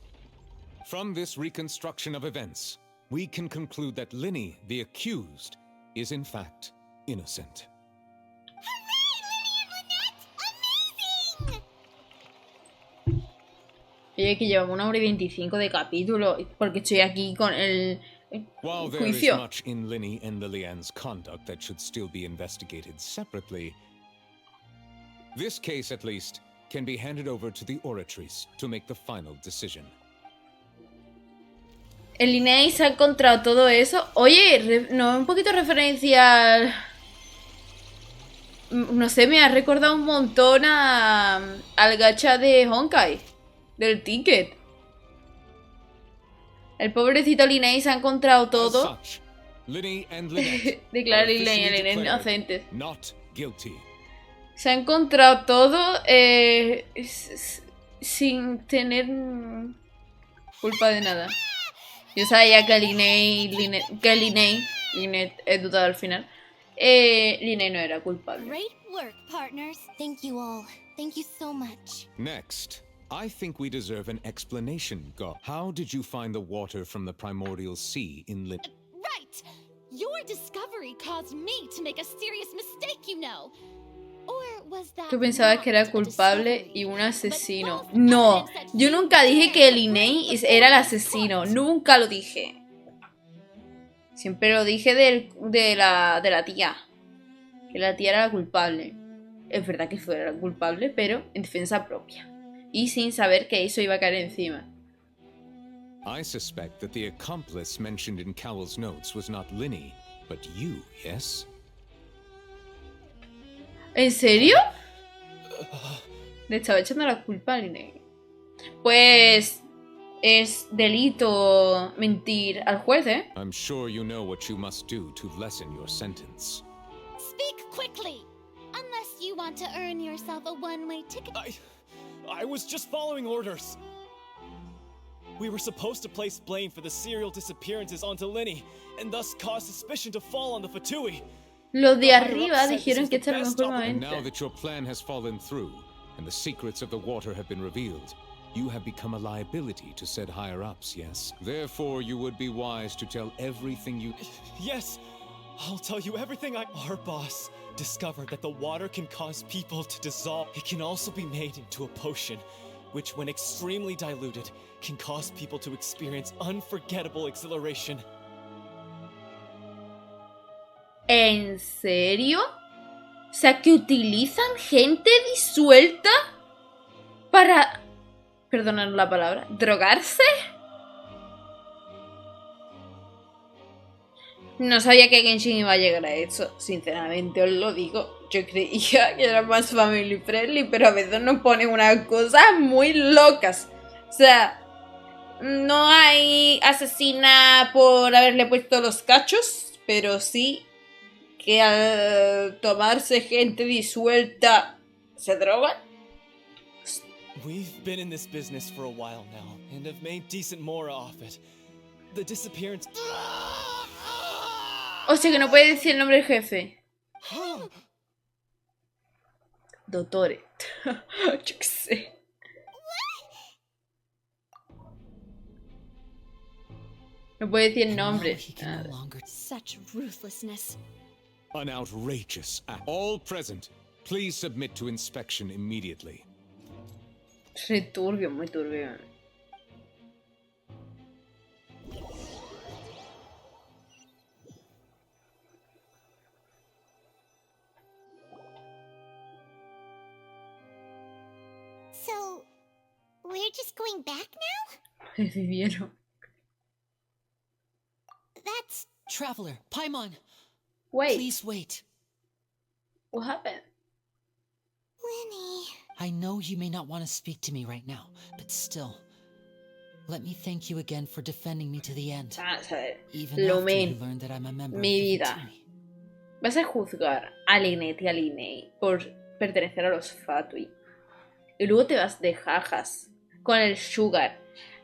From this reconstruction of events, we can conclude that Linny, the accused, is in fact innocent. Oye, que llevamos 1 hora y 25 de capítulo, porque estoy aquí con el While there is juicio. much in Linny and Lillian's conduct that should still be investigated separately, this case, at least, can be handed over to the oratories to make the final decision. El Linnea se ha encontrado todo eso. Oye, no, un poquito referencia no sé, me ha recordado un montón al gacha de Honkai, del ticket. El pobrecito Linnea se ha encontrado todo. Linny and Lynette Declara are Linnea officially inocente. declared not guilty. Se ha encontrado todo sin tener culpa de nada. Yo sabía que Lynette he dudado al final. Linnea no era culpable. Great work, partners. Thank you all. Thank you so much. Next, I think we deserve an explanation, Go. How did you find the water from the primordial sea in Lin? Right! Your discovery caused me to make a serious mistake, you know. Or was that Tú pensabas que era culpable y un asesino. No, yo nunca dije que Linnea era el asesino. Nunca lo dije. Siempre lo dije de la tía. Que la tía era la culpable. Es verdad que fue la culpable, pero en defensa propia. Y sin saber que eso iba a caer encima. I suspect that the accomplice mentioned in Cowell's notes was not Linny, but you, yes? ¿En serio? Le estaba echando la culpa a Linnea. Pues es delito mentir al juez, ¿eh? I'm sure you know what you must do to lessen your sentence. Speak quickly! Unless you want to earn yourself a one-way ticket. I was just following orders. We were supposed to place blame for the serial disappearances onto Linny, and thus cause suspicion to fall on the Fatui. Los de arriba dijeron que esta era la mejor And now momento. that your plan has fallen through, and the secrets of the water have been revealed, you have become a liability to said higher-ups, yes? Therefore, you would be wise to tell everything you... Yes, I'll tell you everything Our boss discovered that the water can cause people to dissolve. It can also be made into a potion, which, when extremely diluted, can cause people to experience unforgettable exhilaration. ¿En serio? O sea, que utilizan gente disuelta para, perdonad la palabra, drogarse. No sabía que Genshin iba a llegar a eso, sinceramente os lo digo. Yo creía que era más family friendly, pero a veces nos ponen unas cosas muy locas. O sea, no hay asesina por haberle puesto los cachos, pero sí que al tomarse gente disuelta se drogan. We've been in this business for a while now, and have made decent more off it. The disappearance... O sea que no puede decir el nombre del jefe. Dottore. Yo qué sé. No puede decir el nombre. Such ruthlessness. An outrageous act. All present, please submit to inspection immediately. Re turbio, muy turbio. So, we're just going back now? Revivieron. That's... Traveler, Paimon! Wait. Please wait. What happened? Winnie... I know you may not want to speak to me right now, but still, let me thank you again for defending me to the end. Vamos a ver. Even Lo after you men. learned that I'm a member Mi of the vida. Fatui. Vas a juzgar a Lynette y a Linnea por pertenecer a los Fatui. Y luego te vas de jajas con el Sugar,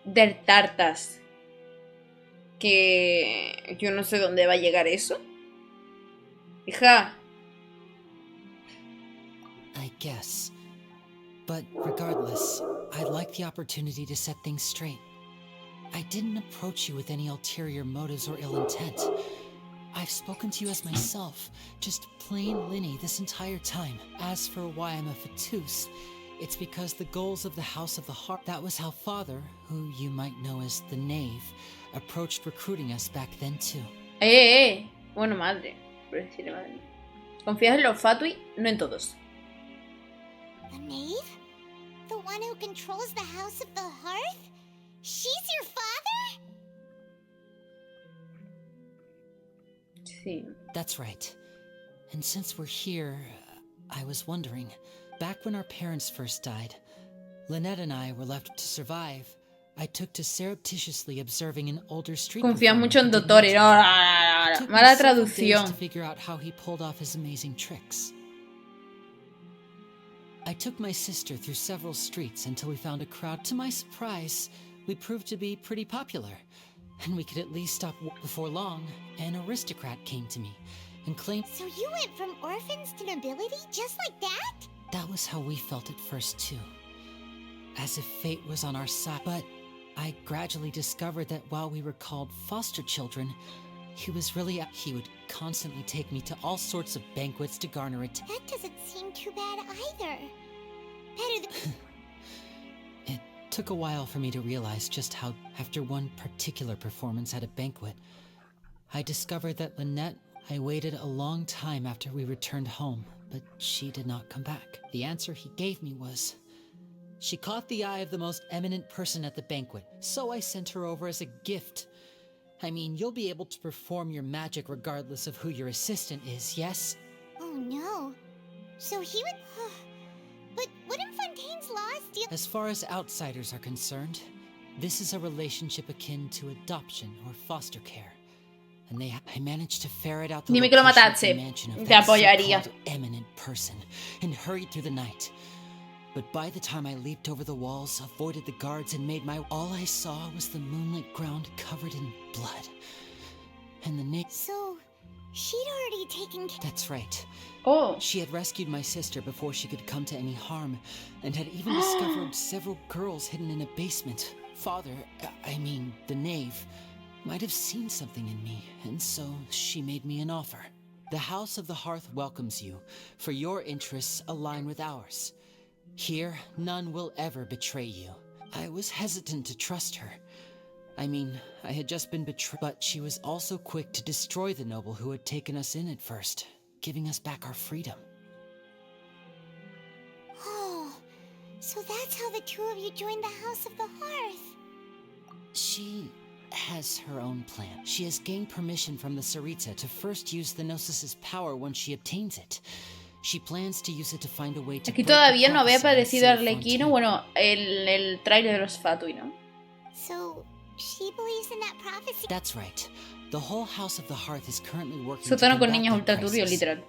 del Tartas. Que yo no sé dónde va a llegar eso. Hija. I guess. But regardless, I'd like the opportunity to set things straight. I didn't approach you with any ulterior motives or ill intent. I've spoken to you as myself, just plain Linny this entire time. As for why I'm a Fatus, it's because the goals of the House of the Heart, that was how Father, who you might know as the Knave, approached recruiting us back then too. Bueno, madre. Por decirle madre. Confías en los Fatui, no en todos. The knave? The one who controls the House of the Hearth? She's your father? Sí. That's right. And since we're here, I was wondering, back when our parents first died, Lynette and I were left to survive. I took to surreptitiously observing an older street Confías performer mucho en who did Dottore. No, magic. Took me mala several days traducción. to figure out how he pulled off his amazing tricks. I took my sister through several streets until we found a crowd. To my surprise, we proved to be pretty popular, and we could at least stop. Before long, an aristocrat came to me and claimed. So you went from orphans to nobility just like that? That was how we felt at first too, as if fate was on our side. But I gradually discovered that while we were called foster children, he was really he would constantly take me to all sorts of banquets to garner it. That doesn't seem too bad either. Better than... It took a while for me to realize just how, after one particular performance at a banquet, I discovered that Lynette, I waited a long time after we returned home, but she did not come back. The answer he gave me was, she caught the eye of the most eminent person at the banquet, so I sent her over as a gift. I mean, you'll be able to perform your magic regardless of who your assistant is, yes? Oh no. So he would... But wouldn't Fontaine's laws deal... As far as outsiders are concerned, this is a relationship akin to adoption or foster care. And I managed to ferret out the Dime que lo location of the matase. mansion of Te that apoyaría. so-called eminent person and hurried through the night. But by the time I leaped over the walls, avoided the guards, and made my... All I saw was the moonlit ground covered in blood. And the So, She'd already taken care. That's right. Oh. She had rescued my sister before she could come to any harm, and had even discovered several girls hidden in a basement. Father, I mean, the knave, might have seen something in me, and so she made me an offer. The House of the Hearth welcomes you, for your interests align with ours. Here, none will ever betray you. I was hesitant to trust her. I mean, I had just been betrayed, but she was also quick to destroy the noble who had taken us in at first, giving us back our freedom. Oh, so that's how the two of you joined the House of the Hearth. She has her own plan. She has gained permission from the Tsaritsa to first use the Gnosis's power once she obtains it. She plans to use it to find a way to. Aquí todavía no había aparecido Arlequino, bueno, el tráiler de los Fatui, ¿no? So, she believes in that prophecy. That's right. The whole House of the Hearth is currently working to Sótano con combat niños that ultra turbios, crisis. literal.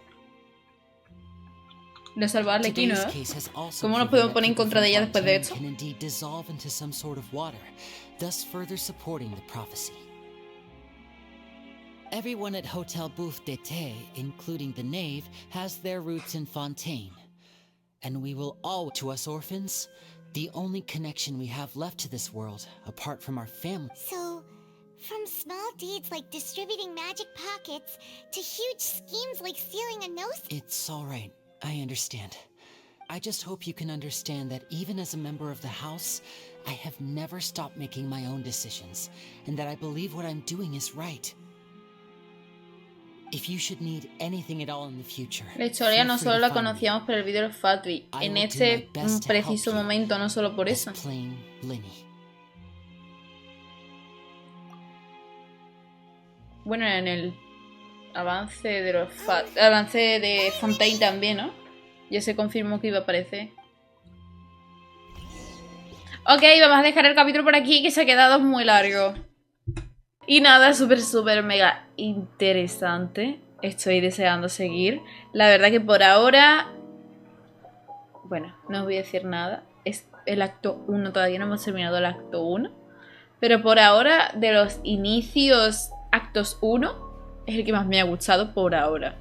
Le salvó a Arlequino, Today's ¿eh? case has also ¿Cómo nos proven podemos that poner en people contra de from ella después de Fontaine esto? can indeed dissolve into some sort of water, thus further supporting the prophecy. Everyone at Hotel Bouffe d'été, including the knave, has their roots in Fontaine. And we will all, to us orphans, the only connection we have left to this world, apart from our family. So, from small deeds like distributing magic pockets to huge schemes like stealing a nose. It's all right. I understand. I just hope you can understand that even as a member of the house, I have never stopped making my own decisions, and that I believe what I'm doing is right. If you should need anything at all in the future, La historia no feel free solo to la find me. conocíamos por el vídeo de los Fatui, I en will do este my best to preciso help you momento, no solo por as eso. plain Linny. Bueno, en el avance de los avance de Fontaine también, ¿no? Ya se confirmó que iba a aparecer. Ok, vamos a dejar el capítulo por aquí, que se ha quedado muy largo. Y nada, súper mega interesante. Estoy deseando seguir. La verdad que por ahora... Bueno, no os voy a decir nada. Es el acto 1, todavía no hemos terminado el acto 1. Pero por ahora, de los inicios actos 1, es el que más me ha gustado por ahora.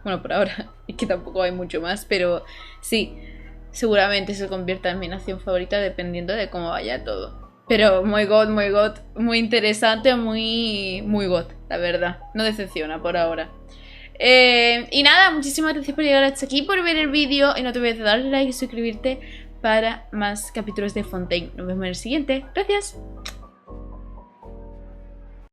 Bueno, por ahora, es que tampoco hay mucho más, pero sí, seguramente se convierta en mi nación favorita dependiendo de cómo vaya todo. Pero muy god, muy interesante, muy god, la verdad. No decepciona por ahora. Y nada, muchísimas gracias por llegar hasta aquí, por ver el vídeo. Y no te olvides de darle like y suscribirte para más capítulos de Fontaine. Nos vemos en el siguiente. Gracias.